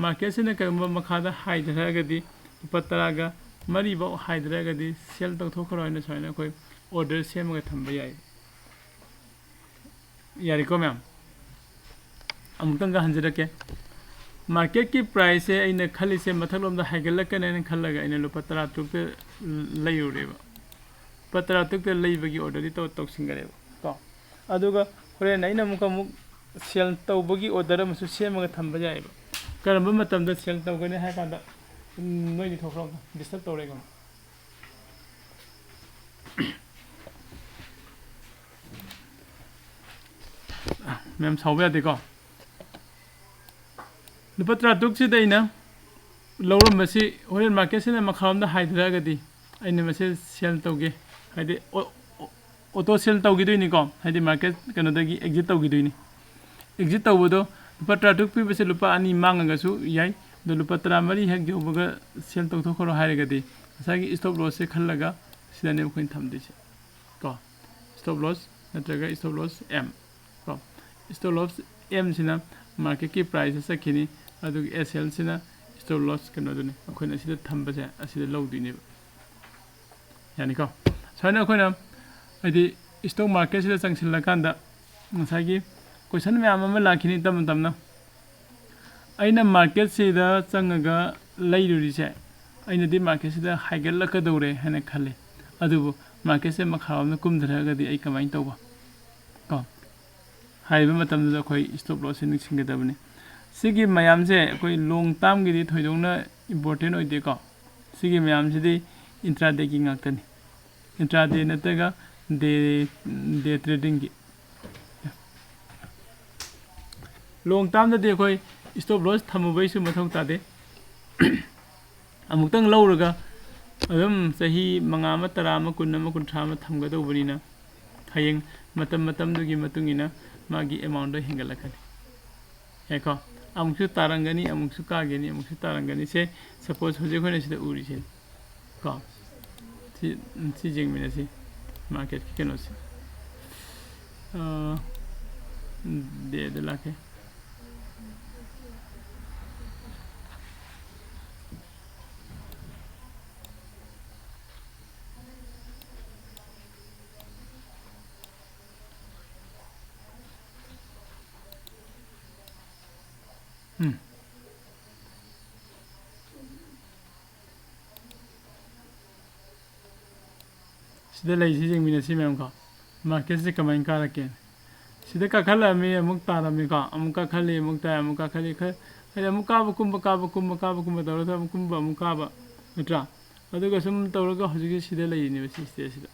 मार्केट से कगम मखादा हाइदरगदी लुपा 13 मरी बाउ हाइदरगदी सेल तौथोखरो हैन सयना कोइ order same thamba yai yariko ma'am amutang ga hanjirake market ki price e aina khali se mathalom da haigalak ne khallaga aina lupa 10 tukte layureba patra tukte laybagi order di to toksingare ko aduga hore naina muka muk sell tawbagi order amasu semaga thamba yai karamba matamda sell tawgane ha kada noi ni thokro disturb tawrega ma'am साउब यादेको लुपा 30 तुक लौरमसी होरेन market से मखामदा हाइद्रागदी अइने मसे sell तौगे हाइदे ऑटो सेल तौगिदोइनिको हाइदे मार्केट कनोदगी एग्जिट तौगिदोइनि एग्जिट तौबदो लुपा 30 तुक पिबसे लुपा अनि मांगंगसु याई दो लुपा 30 हेक जोबगा सेल तौथोखरो हाइरगदी सागी स्टॉप लॉस से खल्लगा सिदाने खोइन थमदिसे को स्टॉप लॉस नत्रगा स्टॉप लॉस एम को स्टॉप लॉस एम सिना मार्केट की प्राइस सखिनी अदुग एसएल सिना स्टॉप लॉस कनोदुनि अखोइना सिदा थंबसे असिदा लौदिने यानी को साइना अखोइना अदि स्टॉक मार्केट सिदा चंगसिला कांदा ngसागी क्वेश्चन मैम अमा लाखिनी तम तमना अइना मार्केट सिदा चंगगा लैरुरिसे अइना दि मार्केट सिदा हाइगलकदौरे हने खले अदुबु मार्केट से मखावना कुमधरगदी अइ कमाइन तौबा को हाइबा मतमदा खोइ स्टॉप लॉस नि सिंगदबने सिगी मयाम से कोई लॉन्ग टर्म गिदी थोइदोंना इंपोर्टेंट ओइदे को सिगी मयाम सिदि इंट्राडे की ngakतनि इंट्राडे नतगा डे ट्रेडिंग की लॉन्ग टर्म दे कोई स्टॉप लॉस थमबैसु मथौ तादे अमुक्तंग लौरगा अदम सही मंगामा तरामा कुन्नामा कुंथ्रामा थमगदौबनिना हयेंग मतम दुगी मतुंगिना मागी अमाउंट दो हेंगलखनि एको अमुक्सु तारंगनी अमुक्सु कागेनी अमुक्सु तारंगनी से सपोज होजे खोने सिदा उरिसे को सी जेंगमिना सी मार्केट की केनो से दे लाके सिदा लैसी जेंगमिना सी मैम को मार्केट से कमाइन कारके सिदा का खला में अमुक तारमे का अमुक का खले अमुक ता अमुक का खले ख अरे अमुक काब तौर था अमुक काब नत्रा अदुगा सुम तौरगा हजिगे सिदा लैनि बसी स्टेज सिदा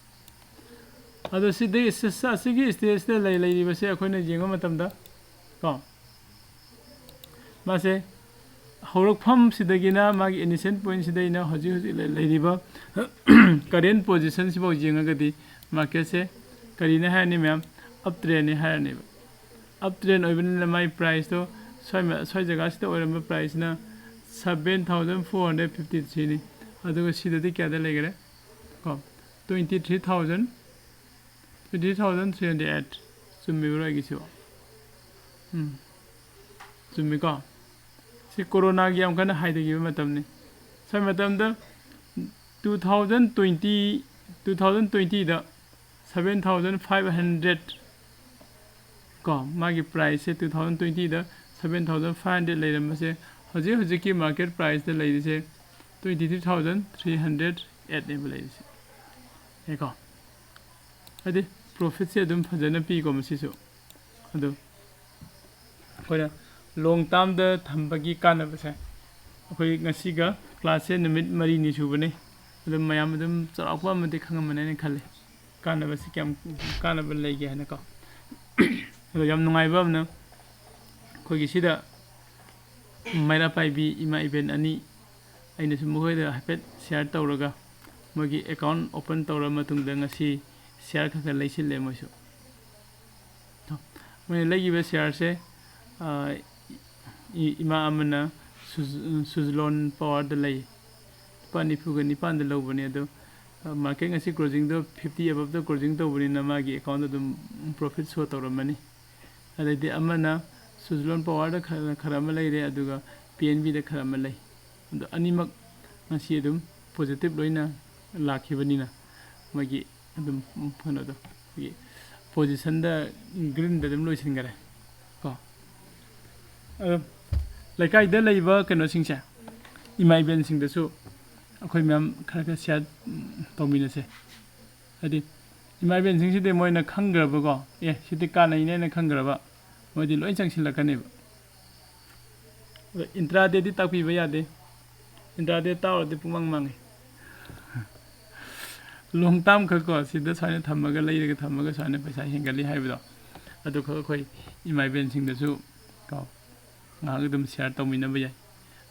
अदो सिदे सिगी स्टेज सिदा लैनि बसे अखोइना जेंगो मतमदा को मासे हौरकफम सिदगिना मागी इनिशियल पॉइंट सिदैना हजि लैरिबा करेंट पोजीशन सिबो जेंगगदी मार्केट से करीना हानि मैम अप ट्रेंड ने हारने अप ट्रेंड ओइबन माई प्राइस तो सोय जगह सिदा ओरम प्राइस ना 7453 नि अदुगा सिददि क्यादा लेगरे को 23308 सुमिबरो आगिसो सुमिको सी कोरोना की हम कना हाई देगी मतमने सर मतमदा 2020 दा 7500 को मागी प्राइस से 2020 दा 7500 लेरमसे हजे की मार्केट प्राइस दे लेदिसे 23308 ने लेदिसे एको अदि प्रॉफिट से दुम फजन पी को मसिसो अदो कोना लॉन्ग टर्म द थंबगी कानबसे अखोई ngasiga क्लास से निमित मरी नि सुबने अदम मयाम अदम चरापा मते खंगमने ने खले कानबसे क्याम कानब लेगे हने को अदो याम नुंगाइबा न खोगी सिदा माइरा पाइबी इमा इवेंट अनि आइने सु मखोइदा हाइपेट शेयर तौरगा मगी अकाउंट ओपन तौर मतुंग द ngasi शेयर खखा लैसिले मसु तो मैं लगिबे शेयर से इमा अमना सुजलोन पावर द लई पानी फुगा निपान द लौबने दो मार्केट ngasi क्लोजिंग दो 50 अबव द क्लोजिंग तौबनी न मागी अकाउंट दम प्रॉफिट शो तौरमनी अदि अमना सुजलोन पावर द खराम लैरे अदुगा पीएनबी द खराम लै अदो अनिमक ngasi दम पॉजिटिव लोइना लाखिबनिना मागी ꯑꯗꯨꯝ ꯀꯩꯅꯣꯗꯣ ꯑꯩꯈꯣꯏꯒꯤ ꯄꯣꯖꯤꯁꯟꯗ ꯒ꯭ꯔꯤꯟꯗ ꯑꯗꯨꯝ ꯂꯣꯏꯁꯤꯟꯈꯔꯦ ꯀꯣ ꯑꯗꯣ ꯂꯩꯀꯥꯏꯗ ꯂꯩꯕ ꯀꯩꯅꯣꯁꯤꯡꯁꯦ ꯏꯃꯥ ꯏꯕꯦꯟꯁꯤꯡꯗꯁꯨ ꯑꯩꯈꯣꯏ ꯃꯌꯥꯝ ꯈꯔ ꯈꯔ ꯁꯤꯌꯥꯔ ꯇꯧꯃꯤꯟꯅꯁꯦ ꯍꯥꯏꯗꯤ ꯏꯃꯥ ꯏꯕꯦꯟꯁꯤꯡꯁꯤꯗꯤ ꯃꯣꯏꯅ ꯈꯪꯈ꯭ꯔꯕꯀꯣ ꯁꯤꯗꯤ ꯀꯥꯟꯅꯩꯅꯦꯅ ꯈꯪꯈ꯭ꯔꯕ ꯃꯣꯏꯗꯤ ꯂꯣꯏ ꯆꯪꯁꯤꯜꯂꯛꯀꯅꯦꯕ ꯑꯗꯣ ꯏꯟꯇ꯭ꯔꯥꯗꯦꯗꯤ ꯇꯥꯛꯄꯤꯕ ꯌꯥꯗꯦ ꯏꯟꯇ꯭ꯔꯥꯗꯦ ꯇꯥꯎꯔꯗꯤ ꯄꯨꯡꯃꯥꯡ ꯃꯥꯡꯉꯦ ꯂꯣꯡ ꯇꯥꯝ ꯈꯛꯀꯣ ꯁꯤꯗ ꯁꯨꯃꯥꯏꯅ ꯊꯝꯃꯒ ꯂꯩꯔꯒ ꯊꯝꯃꯒ ꯁꯨꯃꯥꯏꯅ ꯄꯩꯁꯥ ꯍꯦꯟꯒꯠꯂꯤ ꯍꯥꯏꯕꯗꯣ ꯑꯗꯨꯈꯛ ꯑꯩꯈꯣꯏ ꯏꯃꯥ ꯏꯕꯦꯟꯁꯤꯡꯗꯁꯨ ꯀꯣ ꯉꯥꯏꯍꯥꯛ ꯑꯗꯨꯝ ꯁꯤꯌꯥꯔ ꯇꯧꯃꯤꯟꯅꯕ ꯌꯥꯏ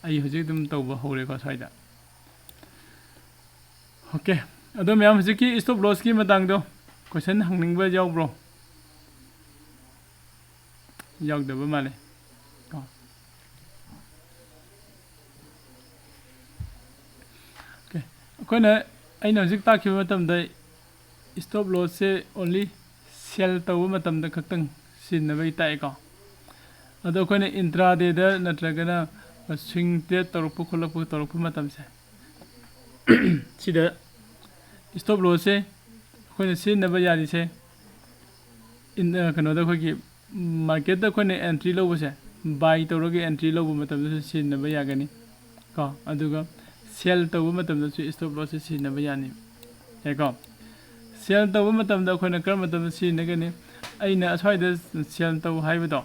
ꯑꯩ ꯍꯧꯖꯤꯛ ꯑꯗꯨꯝ ꯇꯧꯕ ꯍꯧꯔꯦꯀꯣ ꯁ꯭ꯋꯥꯏꯗ ꯑꯣꯀꯦ ꯑꯗꯣ ꯃꯌꯥꯝ ꯍꯧꯖꯤꯛꯀꯤ ꯁ꯭ꯇꯣꯞ ꯂꯣꯁꯀꯤ ꯃꯇꯥꯡꯗꯣ ꯀꯣꯏꯁꯟ ꯍꯪꯅꯤꯡꯕ ꯌꯥꯎꯕ꯭ꯔꯣ ꯌꯥꯎꯗꯕ ꯃꯥꯜꯂꯦ ꯀꯣ ꯑꯣꯀꯦ ꯑꯩꯈꯣꯏꯅ ꯑꯩꯅ ꯍꯧꯖꯤꯛ ꯇꯥꯛꯈꯤꯕ ꯃꯇꯝꯗ ꯁ꯭ꯇꯣꯞ ꯂꯣꯁꯁꯦ ꯑꯣꯟꯂꯤ ꯁꯦꯜ ꯇꯧꯕ ꯃꯇꯝꯗ ꯈꯛꯇꯪ ꯁꯤꯖꯤꯟꯅꯕꯒꯤ ꯇꯥꯛꯑꯦꯀꯣ ꯑꯗꯣ ꯑꯩꯈꯣꯏꯅ ꯏꯟꯇ꯭ꯔꯥꯗꯦꯗ ꯅꯠꯇ꯭ꯔꯒꯅ ꯁ꯭ꯋꯤꯡ ꯇ꯭ꯔꯦꯗ ꯇꯧꯔꯛꯄ ꯃꯇꯝꯁꯦ ꯁꯤꯗ ꯁ꯭ꯇꯣꯞ ꯂꯣꯁꯁꯦ ꯑꯩꯈꯣꯏꯅ ꯁꯤꯖꯤꯟꯅꯕ ꯌꯥꯔꯤꯁꯦ ꯀꯩꯅꯣꯗ ꯑꯩꯈꯣꯏꯒꯤ ꯃꯥꯔꯀꯦꯠꯇ ꯑꯩꯈꯣꯏꯅ ꯑꯦꯟꯇ꯭ꯔꯤ ꯂꯧꯕꯁꯦ ꯕꯥꯏ ꯇꯧꯔꯒ ꯑꯦꯟꯇ꯭ꯔꯤ ꯂꯧꯕ ꯃꯇꯝꯗꯁꯨ ꯁꯤꯖꯤꯟꯅꯕ ꯌꯥꯒꯅꯤ ꯀꯣ ꯑꯗꯨꯒ ꯁꯦꯜ ꯇꯧꯕ ꯃꯇꯝꯗꯁꯨ ꯁ꯭ꯇꯣꯞ ꯂꯣꯁꯁꯦ ꯁꯤꯖꯤꯟꯅꯕ ꯌꯥꯅꯤ ꯌꯥꯏꯀꯣ ꯁꯦꯜ ꯇꯧꯕ ꯃꯇꯝꯗ ꯑꯩꯈꯣꯏꯅ ꯀꯔꯝꯕ ꯃꯇꯝꯗ ꯁꯤꯖꯤꯟꯅꯒꯅꯤ ꯑꯩꯅ ꯑꯁ꯭ꯋꯥꯏꯗ ꯁꯦꯜ ꯇꯧ ꯍꯥꯏꯕꯗꯣ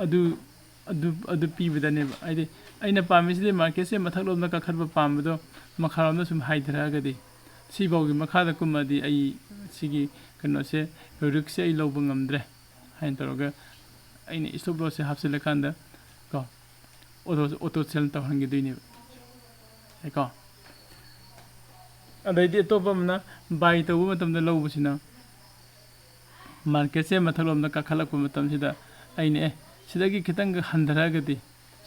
ꯑꯗꯨ ꯄꯤꯕꯗꯅꯦꯕ ꯍꯥꯏꯗꯤ ꯑꯩꯅ ꯄꯥꯝꯃꯤꯁꯤꯗꯤ マーケꯠꯁꯦ ꯃꯊꯛꯂꯣꯝꯗ ꯀꯥꯈꯠꯄ ꯄꯥꯝꯕꯗꯣ ꯃꯈꯥꯔꯣꯝꯗ ꯁꯨꯝ ꯍꯥꯏꯊꯔꯛꯑꯒꯗꯤ ꯁꯤꯐꯥꯎꯒꯤ ꯃꯈꯥꯗ ꯀꯨꯝꯃꯗꯤ ꯑꯩ ꯁꯤꯒꯤ ꯀꯩꯅꯣꯁꯦ ꯔꯤꯛꯁꯁꯦ ꯑꯩ ꯂꯧꯕ ꯉꯝꯗ꯭ꯔꯦ ꯍꯥꯏꯅ ꯇꯧꯔꯒ ꯑꯩꯅ ꯁ꯭ꯇꯣꯞ ꯂꯣꯁꯁꯦ ꯍꯥꯞꯆꯤꯜꯂꯀꯥꯟꯗ ꯀꯣ ꯑꯣꯇꯣ ꯁꯦꯜ ꯇꯧꯍꯟꯈꯤꯗꯣꯏꯅꯦꯕ ꯀꯣ ꯑꯗꯩꯗꯤ ꯑꯇꯣꯞꯄ ꯑꯃꯅ ꯕꯥꯏ ꯇꯧꯕ ꯃꯇꯝꯗ ꯂꯧꯕꯁꯤꯅ ꯃꯥꯔꯀꯦꯠꯁꯦ ꯃꯊꯛꯂꯣꯝꯗ ꯀꯥꯈꯠꯂꯛꯄ ꯃꯇꯝꯁꯤꯗ ꯑꯩꯅ ꯁꯤꯗꯒꯤ ꯈꯤꯇꯪꯒ ꯍꯟꯊꯔꯛꯑꯒꯗꯤ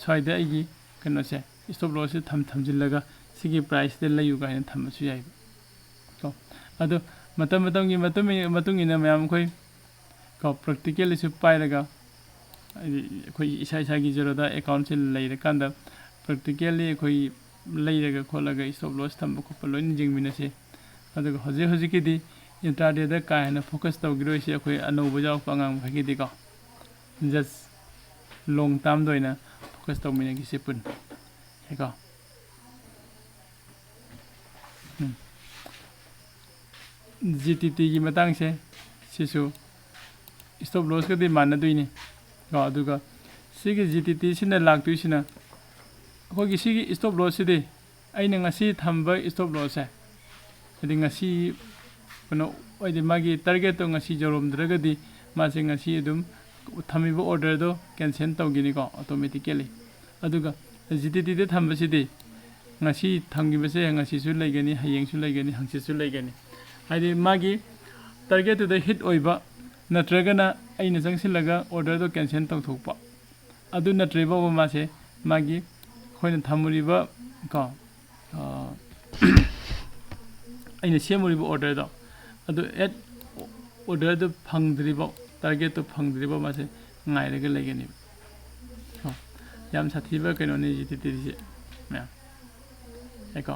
ꯁ꯭ꯋꯥꯏꯗ ꯑꯩꯒꯤ ꯀꯩꯅꯣꯁꯦ ꯁ꯭ꯇꯣꯞ ꯂꯣꯁꯁꯦ ꯊꯝꯖꯤꯜꯂꯒ ꯁꯤꯒꯤ ꯄ꯭ꯔꯥꯏꯁꯇ ꯂꯩꯌꯨ ꯀꯥꯏꯅ ꯊꯝꯕꯁꯨ ꯌꯥꯏꯕ ꯀꯣ ꯑꯗꯣ ꯃꯇꯝꯒꯤ ꯃꯇꯨꯡ ꯏꯟꯅ ꯃꯌꯥꯝ ꯑꯩꯈꯣꯏ ꯀꯣ ꯄ꯭ꯔꯦꯛꯇꯤꯀꯦꯜꯂꯤꯁꯨ ꯄꯥꯏꯔꯒ ꯍꯥꯏꯗꯤ ꯑꯩꯈꯣꯏ ꯏꯁꯥꯒꯤ ꯖꯦꯔꯣꯗꯥ ꯑꯦꯀꯥꯎꯟꯁꯦ ꯂꯩꯔꯀꯥꯟꯗ ꯄ꯭ꯔꯦꯛꯇꯤꯀꯦꯜꯂꯤ ꯑꯩꯈꯣꯏ ꯂꯩꯔꯒ ꯈꯣꯠꯂꯒ ꯁ꯭ꯇꯣꯞ ꯂꯣꯁ ꯊꯝꯕ ꯈꯣꯠꯄ ꯂꯣꯏꯅ ꯌꯦꯡꯃꯤꯟꯅꯁꯤ ꯑꯗꯨꯒ ꯍꯧꯖꯤꯛꯀꯤꯗꯤ ꯏꯟꯇ꯭ꯔꯥꯗꯦꯗ ꯀꯥ ꯍꯦꯟꯅ ꯐꯣꯀꯁ ꯇꯧꯈꯤꯔꯣꯏꯁꯤ ꯑꯩꯈꯣꯏ ꯑꯅꯧꯕ ꯌꯥꯎꯔꯛꯄ ꯑꯉꯥꯡ ꯃꯈꯩꯒꯤꯗꯤꯀꯣ ꯖꯁ ꯂꯣꯡ ꯇꯥꯝꯗ ꯑꯣꯏꯅ ꯐꯣꯀꯁ ꯇꯧꯃꯤꯟꯅꯈꯤꯁꯤ ꯄꯨꯟꯅ ꯀꯣ GTTꯒꯤ ꯃꯇꯥꯡꯁꯦ ꯁꯤꯁꯨ ꯁ꯭ꯇꯣꯞ ꯂꯣꯁꯀꯗꯤ ꯃꯥꯟꯅꯗꯣꯏꯅꯤ ꯀꯣ ꯑꯗꯨꯒ ꯁꯤꯒꯤ GTTꯁꯤꯅ ꯂꯥꯛꯇꯣꯏꯁꯤꯅ ꯑꯩꯈꯣꯏꯒꯤ ꯁꯤꯒꯤ ꯁ꯭ꯇꯣꯞ ꯂꯣꯁꯁꯤꯗꯤ ꯑꯩꯅ ꯉꯁꯤ ꯊꯝꯕ ꯁ꯭ꯇꯣꯞ ꯂꯣꯁꯁꯦ ꯍꯥꯏꯗꯤ ꯉꯁꯤ ꯀꯩꯅꯣ ꯍꯥꯏꯗꯤ ꯃꯥꯒꯤ ꯇꯥꯔꯒꯦꯠꯇꯣ ꯉꯁꯤ ꯌꯧꯔꯝꯗ꯭ꯔꯒꯗꯤ ꯃꯥꯁꯦ ꯉꯁꯤ ꯑꯗꯨꯝ ꯊꯝꯃꯤꯕ ꯑꯣꯔꯗꯔꯗꯣ ꯀꯦꯟꯁꯦꯜ ꯇꯧꯈꯤꯅꯤꯀꯣ ꯑꯣꯇꯣꯃꯦꯇꯤꯀꯦꯜꯂꯤ ꯑꯗꯨꯒ GTTꯗ ꯊꯝꯕꯁꯤꯗꯤ ꯉꯁꯤ ꯊꯝꯈꯤꯕꯁꯦ ꯉꯁꯤꯁꯨ ꯂꯩꯒꯅꯤ ꯍꯌꯦꯡꯁꯨ ꯂꯩꯒꯅꯤ ꯍꯪꯆꯤꯠꯁꯨ ꯂꯩꯒꯅꯤ ꯍꯥꯏꯗꯤ ꯃꯥꯒꯤ ꯇꯥꯔꯒꯦꯠꯇꯨꯗ ꯍꯤꯠ ꯑꯣꯏꯕ ꯅꯠꯇ꯭ꯔꯒꯅ ꯑꯩꯅ ꯆꯪꯁꯤꯜꯂꯒ ꯑꯣꯔꯗꯔꯗꯣ ꯀꯦꯟꯁꯦꯜ ꯇꯧꯊꯣꯛꯄ ꯑꯗꯨ ꯅꯠꯇ꯭ꯔꯤꯐꯥꯎꯕ ꯃꯥꯁꯦ ꯃꯥꯒꯤ ꯑꯩꯈꯣꯏꯅ ꯊꯝꯃꯨꯔꯤꯕ ꯀꯣ ꯑꯩꯅ ꯁꯦꯝꯃꯨꯔꯤꯕ ꯑꯣꯔꯗꯔꯗꯣ ꯑꯗꯨ ꯑꯣꯔꯗꯔꯗꯨ ꯐꯪꯗ꯭ꯔꯤꯐꯥꯎ ꯇꯥꯔꯒꯦꯠꯇꯨ ꯐꯪꯗ꯭ꯔꯤꯐꯥꯎ ꯃꯥꯁꯦ ꯉꯥꯏꯔꯒ ꯂꯩꯒꯅꯦꯕ ꯌꯥꯝ ꯁꯥꯊꯤꯕ ꯀꯩꯅꯣꯅꯤ GTTꯁꯦ ꯃꯌꯥꯝ ꯀꯣ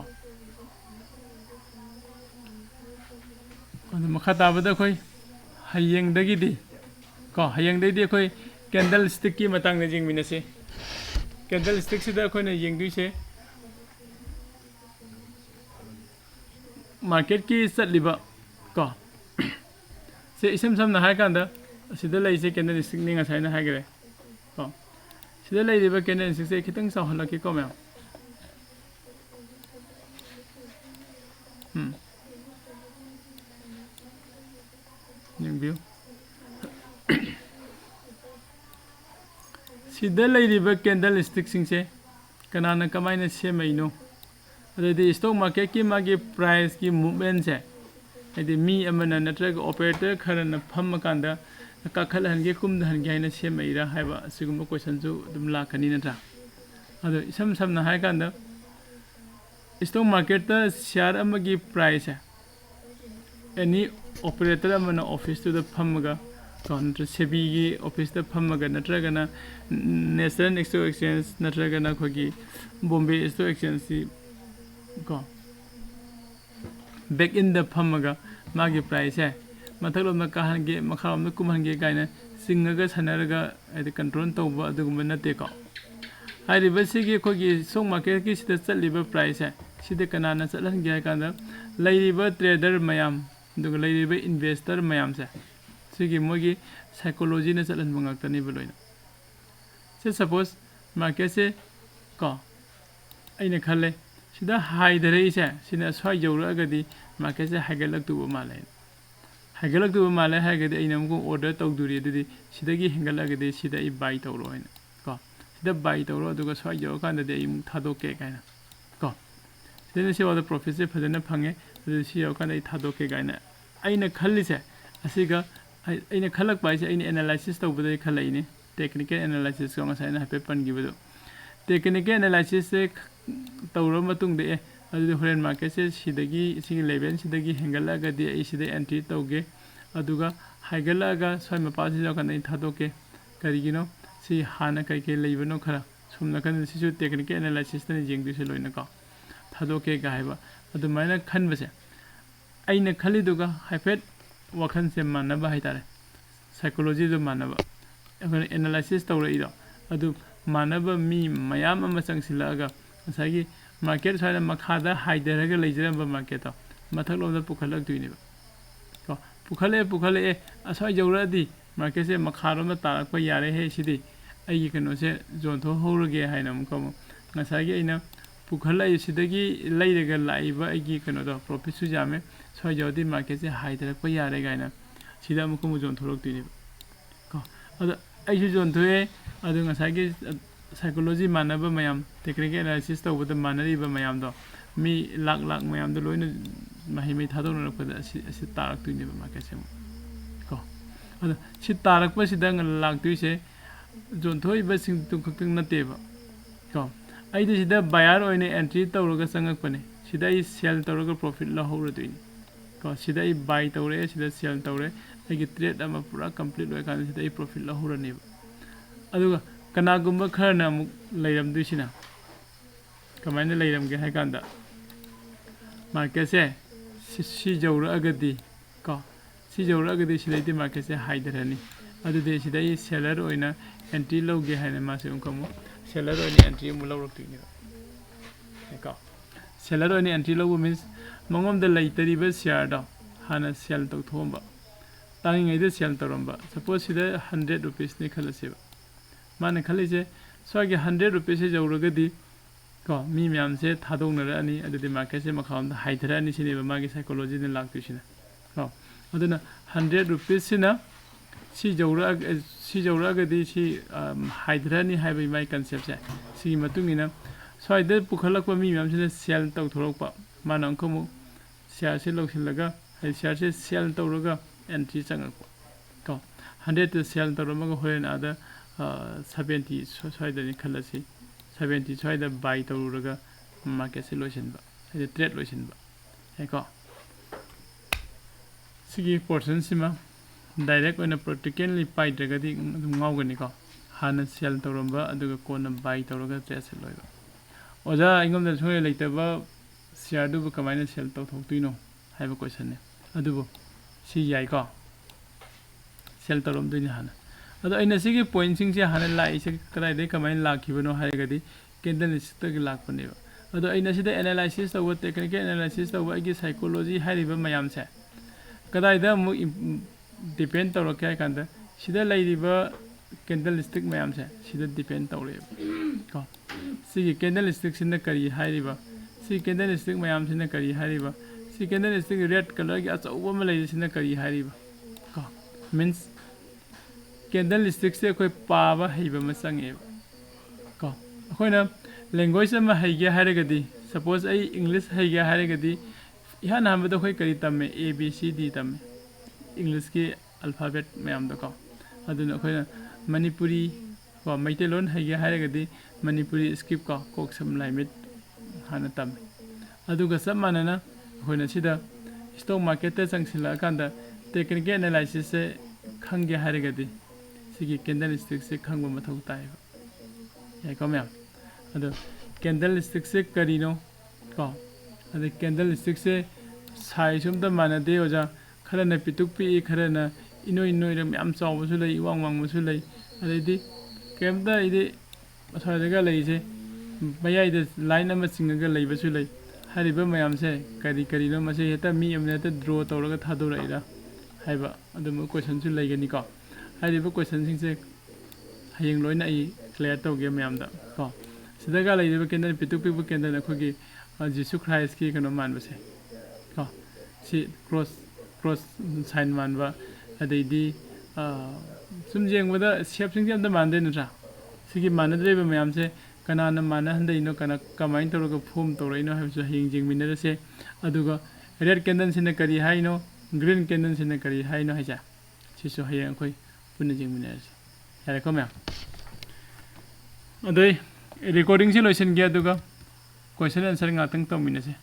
ꯑꯗꯨ ꯃꯈꯥ ꯇꯥꯕꯗ ꯑꯩꯈꯣꯏ ꯍꯌꯦꯡꯗꯒꯤꯗꯤ ꯑꯩꯈꯣꯏ ꯀꯦꯟꯗꯜ ꯁ꯭ꯇꯤꯛꯀꯤ ꯃꯇꯥꯡꯗ ꯌꯦꯡꯃꯤꯟꯅꯁꯤ ꯀꯦꯟꯗꯜ ꯁ꯭ꯇꯤꯛꯁꯤꯗ ꯑꯩꯈꯣꯏꯅ ꯌꯦꯡꯗꯣꯏꯁꯦ ꯃꯥꯔꯀꯦꯠꯀꯤ ꯆꯠꯂꯤꯕ ꯀꯣ ꯁꯦ ꯏꯁꯝ ꯁꯝꯅ ꯍꯥꯏꯔꯀꯥꯟꯗ ꯑꯁꯤꯗ ꯂꯩꯔꯤꯁꯦ ꯀꯦꯟꯗꯜ ꯁ꯭ꯇꯤꯛꯅꯤ ꯉꯁꯥꯏꯅ ꯍꯥꯏꯈ꯭ꯔꯦ ꯀꯣ ꯁꯤꯗ ꯂꯩꯔꯤꯕ ꯀꯦꯟꯗꯜ ꯁ꯭ꯇꯤꯛꯁꯦ ꯈꯤꯇꯪ ꯆꯥꯎꯍꯜꯂꯛꯀꯦꯀꯣ ꯃꯌꯥꯝ ꯌꯦꯡꯕꯤꯌꯨ ꯁꯤꯗ ꯂꯩꯔꯤꯕ ꯀꯦꯟꯗꯜ ꯁ꯭ꯇꯤꯛꯁꯤꯡꯁꯦ ꯀꯅꯥꯅ ꯀꯃꯥꯏꯅ ꯁꯦꯝꯃꯛꯏꯅꯣ ꯑꯗꯩꯗꯤ ꯁ꯭ꯇꯣꯛ ꯃꯥꯔꯀꯦꯠꯀꯤ ꯃꯥꯒꯤ ꯄ꯭ꯔꯥꯏꯁꯀꯤ ꯃꯨꯞꯃꯦꯟꯁꯦ ꯍꯥꯏꯗꯤ ꯃꯤ ꯑꯃꯅ ꯅꯠꯇ꯭ꯔꯒ ꯑꯣꯄꯔꯦꯇꯔ ꯈꯔꯅ ꯐꯝꯃꯀꯥꯟꯗ ꯀꯥꯈꯠꯍꯟꯒꯦ ꯀꯨꯝꯊꯍꯟꯒꯦ ꯍꯥꯏꯅ ꯁꯦꯝꯃꯛꯏꯔꯥ ꯍꯥꯏꯕ ꯑꯁꯤꯒꯨꯝꯕ ꯀꯣꯏꯁꯟꯁꯨ ꯑꯗꯨꯝ ꯂꯥꯛꯀꯅꯤ ꯅꯠꯇ꯭ꯔꯥ ꯑꯗꯣ ꯏꯁꯝ ꯁꯝꯅ ꯍꯥꯏꯔꯀꯥꯟꯗ ꯁ꯭ꯇꯣꯛ ꯃꯥꯔꯀꯦꯠꯇ ꯁꯤꯌꯥꯔ ꯑꯃꯒꯤ ꯄ꯭ꯔꯥꯏꯁꯁꯦ ꯑꯦꯅꯤ ꯑꯣꯄꯔꯦꯇꯔ ꯑꯃꯅ ꯑꯣꯐꯤꯁꯇꯨꯗ ꯐꯝꯃꯒ ꯅꯠꯇ꯭ꯔꯒ ꯁꯦꯕꯤꯒꯤ ꯑꯣꯐꯤꯁꯇ ꯐꯝꯃꯒ ꯅꯠꯇ꯭ꯔꯒꯅ ꯅꯦꯁꯅꯦꯜ ꯁ꯭ꯇꯣꯛ ꯑꯦꯛꯁꯆꯦꯟꯖ ꯅꯠꯇ꯭ꯔꯒꯅ ꯑꯩꯈꯣꯏꯒꯤ ꯕꯣꯝꯕꯦ ꯁ꯭ꯇꯣꯛ ꯑꯦꯛꯁꯆꯦꯟꯖꯁꯤ ꯀꯣ back in the phamaga magi price hai mathalomna kahange makhalomna kumhange kaina singaga sanaraga adi control tawba adugumba natte ko hariba sigi khogi stock market ki sida chatliba price hai sida kanana chatlange kanda lairiba trader mayam duga lairiba investor mayam se sigi mogi psychology na chatlan bangak baloina se suppose market se ko aina khale sida high dare ise sina swai jawra gadi market se hagalak tu male hagalak tu male hagadi aina mugo order tawduri didi sidagi hengalagadi sida I buy tawro aina ko sida buy tawro duga swai jaw kanda de I thadoke kaina ko sida se wada profit se phadana phange du si yaw kanda I thadoke kaina aina khalli se asiga aina khalak pai se aina analysis tawbada khalaini technical analysis ko ngasai na hape pan gibudo technical analysis se tawro matung de adu horen market se sidagi sing level sidagi hengala ga de I sida entry tawge aduga haigala ga swai mapa si jaw kan I thadoke karigino si hana kai ke leibano khara sumna kan si su technical analysis ne jengdu se loina ka thadoke ga haiba adu maina khanba se aina khali duga haifet wakhan se manaba haitare psychology do manaba analysis tawra ido adu manaba mi mayam ama changsilaga asagi market side makhada haidaraga leijramba market to mathaklomda pukhalak duini ko pukhale asai jawradi market se makharomda tarakpa yare he sidi ai kano se jontho horage hainam ko ngasagi aina pukhalai sidagi leiraga laiba ai kano do profit su jame sai jawdi market se haidarakpa yare gaina sida muko mu jonthorok duini ko adu ai su jonthoe adu ngasagi psychology manaba mayam technical analysis tawbada manariba mayam do mi lak mayam do loina mahi mai thadona pada asi tarak tuini ba market se ko adu si tarak pa sida lak tui se jonthoi ba sing tu khakting nate ba ko ai de sida buyer oine entry tawraga sangak pane sida I sell tawraga profit la hora tuini ko sida I buy tawre sida sell tawre ai gi trade ama pura complete loi kan sida I profit la hora ne aduga kanagumba kharna amuk leiram duisina kamaina leiram ge hai kanda market se si jawra agadi ko si jawra agadi silaiti market se haidarani adu de sidai seller oina entry loge haina ma se unkamu seller oina entry mu lawrak tini ko seller oina entry logo means mangom da laitari share da hana sell to thomba tangi ngai de sell toramba suppose sida 100 rupees ni khalase माने खाली से स्वागे 100 rupees से जौरगदी को मी ma'am से थादोंनर अनि अदुदि market से मखाम हाइथरा अनि सिनेबा मागी साइकोलॉजी ने लागतुसिना को अदुना 100 रुपीस सिना सी जौरगदी सी हाइथरा नि हाइबै माइ कन्सेप्ट से सी मतुंगिना स्वाइदे पुखलकपा मी म्याम से सेल तौथोरकपा माना अंकमु शेयर से लौसिलगा हाइ शेयर से सेल तौरगा एंट्री चंगक को 100 to सेल तौरमगा होरेन आदा 70 सोइदनि खलसि 70 सोइदा बाय तौरगा मार्केट से लोइसनबा है ट्रेड लोइसनबा हेको सिगी पोर्शन सिमा डायरेक्ट ओना practically पाइद्रगदि ngawgani ko hana sell tawramba aduga kona buy tawraga trade se loiba oja ingomda soy leitaba share du kamaina sell taw thoktuino haiba question ne adubo si yai ko sell tawram duini hana ado aina sigi point sing se hana lai se kadai de kamaina lakhibano haigadi candlestick gi lakpane ado aina sida analysis taw technical analysis taw agi psychology hariba mayam se kadai da mu depend tawro kya kanda sida lairiba candlestick mayam se sida depend tawre ko sigi candlestick sinna kari hariba si candlestick mayam sinna kari hariba si candlestick red color gi achauba ma lai sinna kari hariba ko means candlestick se koi paaba heiba ma sange ko akoina language ma haige haragadi suppose ai english haige haragadi ihan hamda koi kari tamme a b c d tamme english ki alphabet mayam da ko aduna akoina manipuri ko maitelon haige haragadi manipuri script ko kok sam laimit hana tamme aduga samanana akoina sida stock market te changsila kanda technical analysis se khangge haragadi sigi candlestick se khangba mathau tai ya ko myam ado candlestick se karino ko ado candlestick se size ꯑꯝꯇ ꯃꯥꯟꯅꯗꯦ ꯑꯣꯖꯥ ꯈꯔꯅ ꯄꯤꯛꯇꯨꯛ ꯄꯤꯛꯏ ꯈꯔꯅ ꯏꯅꯣꯏ ꯅꯣꯏꯔꯒ ꯃꯌꯥꯝ ꯆꯥꯎꯕꯁꯨ ꯂꯩ ꯏꯋꯥꯡ ꯋꯥꯡꯕꯁꯨ ꯂꯩ ꯑꯗꯩꯗꯤ ꯀꯩꯝꯇ ꯑꯩꯗꯤ ꯑꯁ꯭ꯋꯥꯏꯗꯒ ꯂꯩꯔꯤꯁꯦ ꯃꯌꯥꯏꯗ ꯂꯥꯏꯟ ꯑꯃ ꯆꯤꯡꯉꯒ ꯂꯩꯕꯁꯨ ꯂꯩ ꯍꯥꯏꯔꯤꯕ ꯃꯌꯥꯝꯁꯦ ꯀꯔꯤ ꯀꯔꯤꯅꯣ ꯃꯁꯤ ꯍꯦꯛꯇ ꯃꯤ ꯑꯃꯅ ꯍꯦꯛꯇ ꯗ꯭ꯔꯣ ꯇꯧꯔꯒ ꯊꯥꯗꯣꯔꯛꯏꯔꯥ ꯍꯥꯏꯕ ꯑꯗꯨꯝꯕ ꯀꯣꯏꯁꯟꯁꯨ ꯂꯩꯒꯅꯤꯀꯣ ꯍꯥꯏꯔꯤꯕ ꯀꯣꯏꯁꯟꯁꯤꯡꯁꯦ ꯍꯌꯦꯡ ꯂꯣꯏꯅ ꯑꯩ ꯀ꯭ꯂꯤꯌꯥꯔ ꯇꯧꯒꯦ ꯃꯌꯥꯝꯗ ꯀꯣ ꯁꯤꯗꯒ ꯂꯩꯔꯤꯕ ꯀꯦꯟꯗꯜ ꯄꯤꯛꯇꯨꯛ ꯄꯤꯛꯄ ꯀꯦꯟꯗꯜ ꯑꯩꯈꯣꯏꯒꯤ ꯖꯤꯁꯨ ꯈ꯭ꯔꯥꯏꯁꯀꯤ ꯀꯩꯅꯣ ꯃꯥꯟꯕꯁꯦ ꯀꯣ ꯁꯤ ꯀ꯭ꯔꯣꯁ ꯁꯥꯏꯟ ꯃꯥꯟꯕ ꯑꯗꯩꯗꯤ ꯁꯨꯝ ꯌꯦꯡꯕꯗ ꯁꯦꯞꯁꯤꯡꯁꯦ ꯑꯝꯇ ꯃꯥꯟꯅꯗꯦ ꯅꯠꯇ꯭ꯔꯥ ꯁꯤꯒꯤ ꯃꯥꯟꯅꯗ꯭ꯔꯤꯕ ꯃꯌꯥꯝꯁꯦ ꯀꯅꯥꯅ ꯃꯥꯟꯅꯍꯟꯗꯣꯏꯅꯣ ꯀꯃꯥꯏꯅ ꯇꯧꯔꯒ ꯐꯣꯝ ꯇꯧꯔꯛꯏꯅꯣ ꯍꯥꯏꯕꯁꯨ ꯍꯌꯦꯡ ꯌꯦꯡꯃꯤꯟꯅꯔꯁꯦ ꯑꯗꯨꯒ ꯔꯦꯗ ꯀꯦꯟꯗꯜꯁꯤꯅ ꯀꯔꯤ ꯍꯥꯏꯅꯣ ꯒ꯭ꯔꯤꯟ ꯀꯦꯟꯗꯜꯁꯤꯅ ꯀꯔꯤ ꯍꯥꯏꯅꯣ ꯍꯥꯏꯁꯦ ꯁꯤꯁꯨ ꯍꯌꯦꯡ ꯑꯩꯈꯣই ꯄꯨꯟꯅ ꯌꯦꯡꯃꯤꯟꯅꯔꯁꯦ ꯌꯥꯔꯦꯀꯣ ꯃꯌꯥꯝ ꯑꯗꯩ ꯔꯦꯀꯣꯔꯗꯤꯡꯁꯦ ꯂꯣꯏꯁꯤꯟꯒꯦ ꯑꯗꯨꯒ ꯀꯣꯏꯁꯟ ꯑꯟꯁꯔ ꯉꯥꯛꯇꯪ ꯇꯧꯃꯤꯟꯅꯁꯦ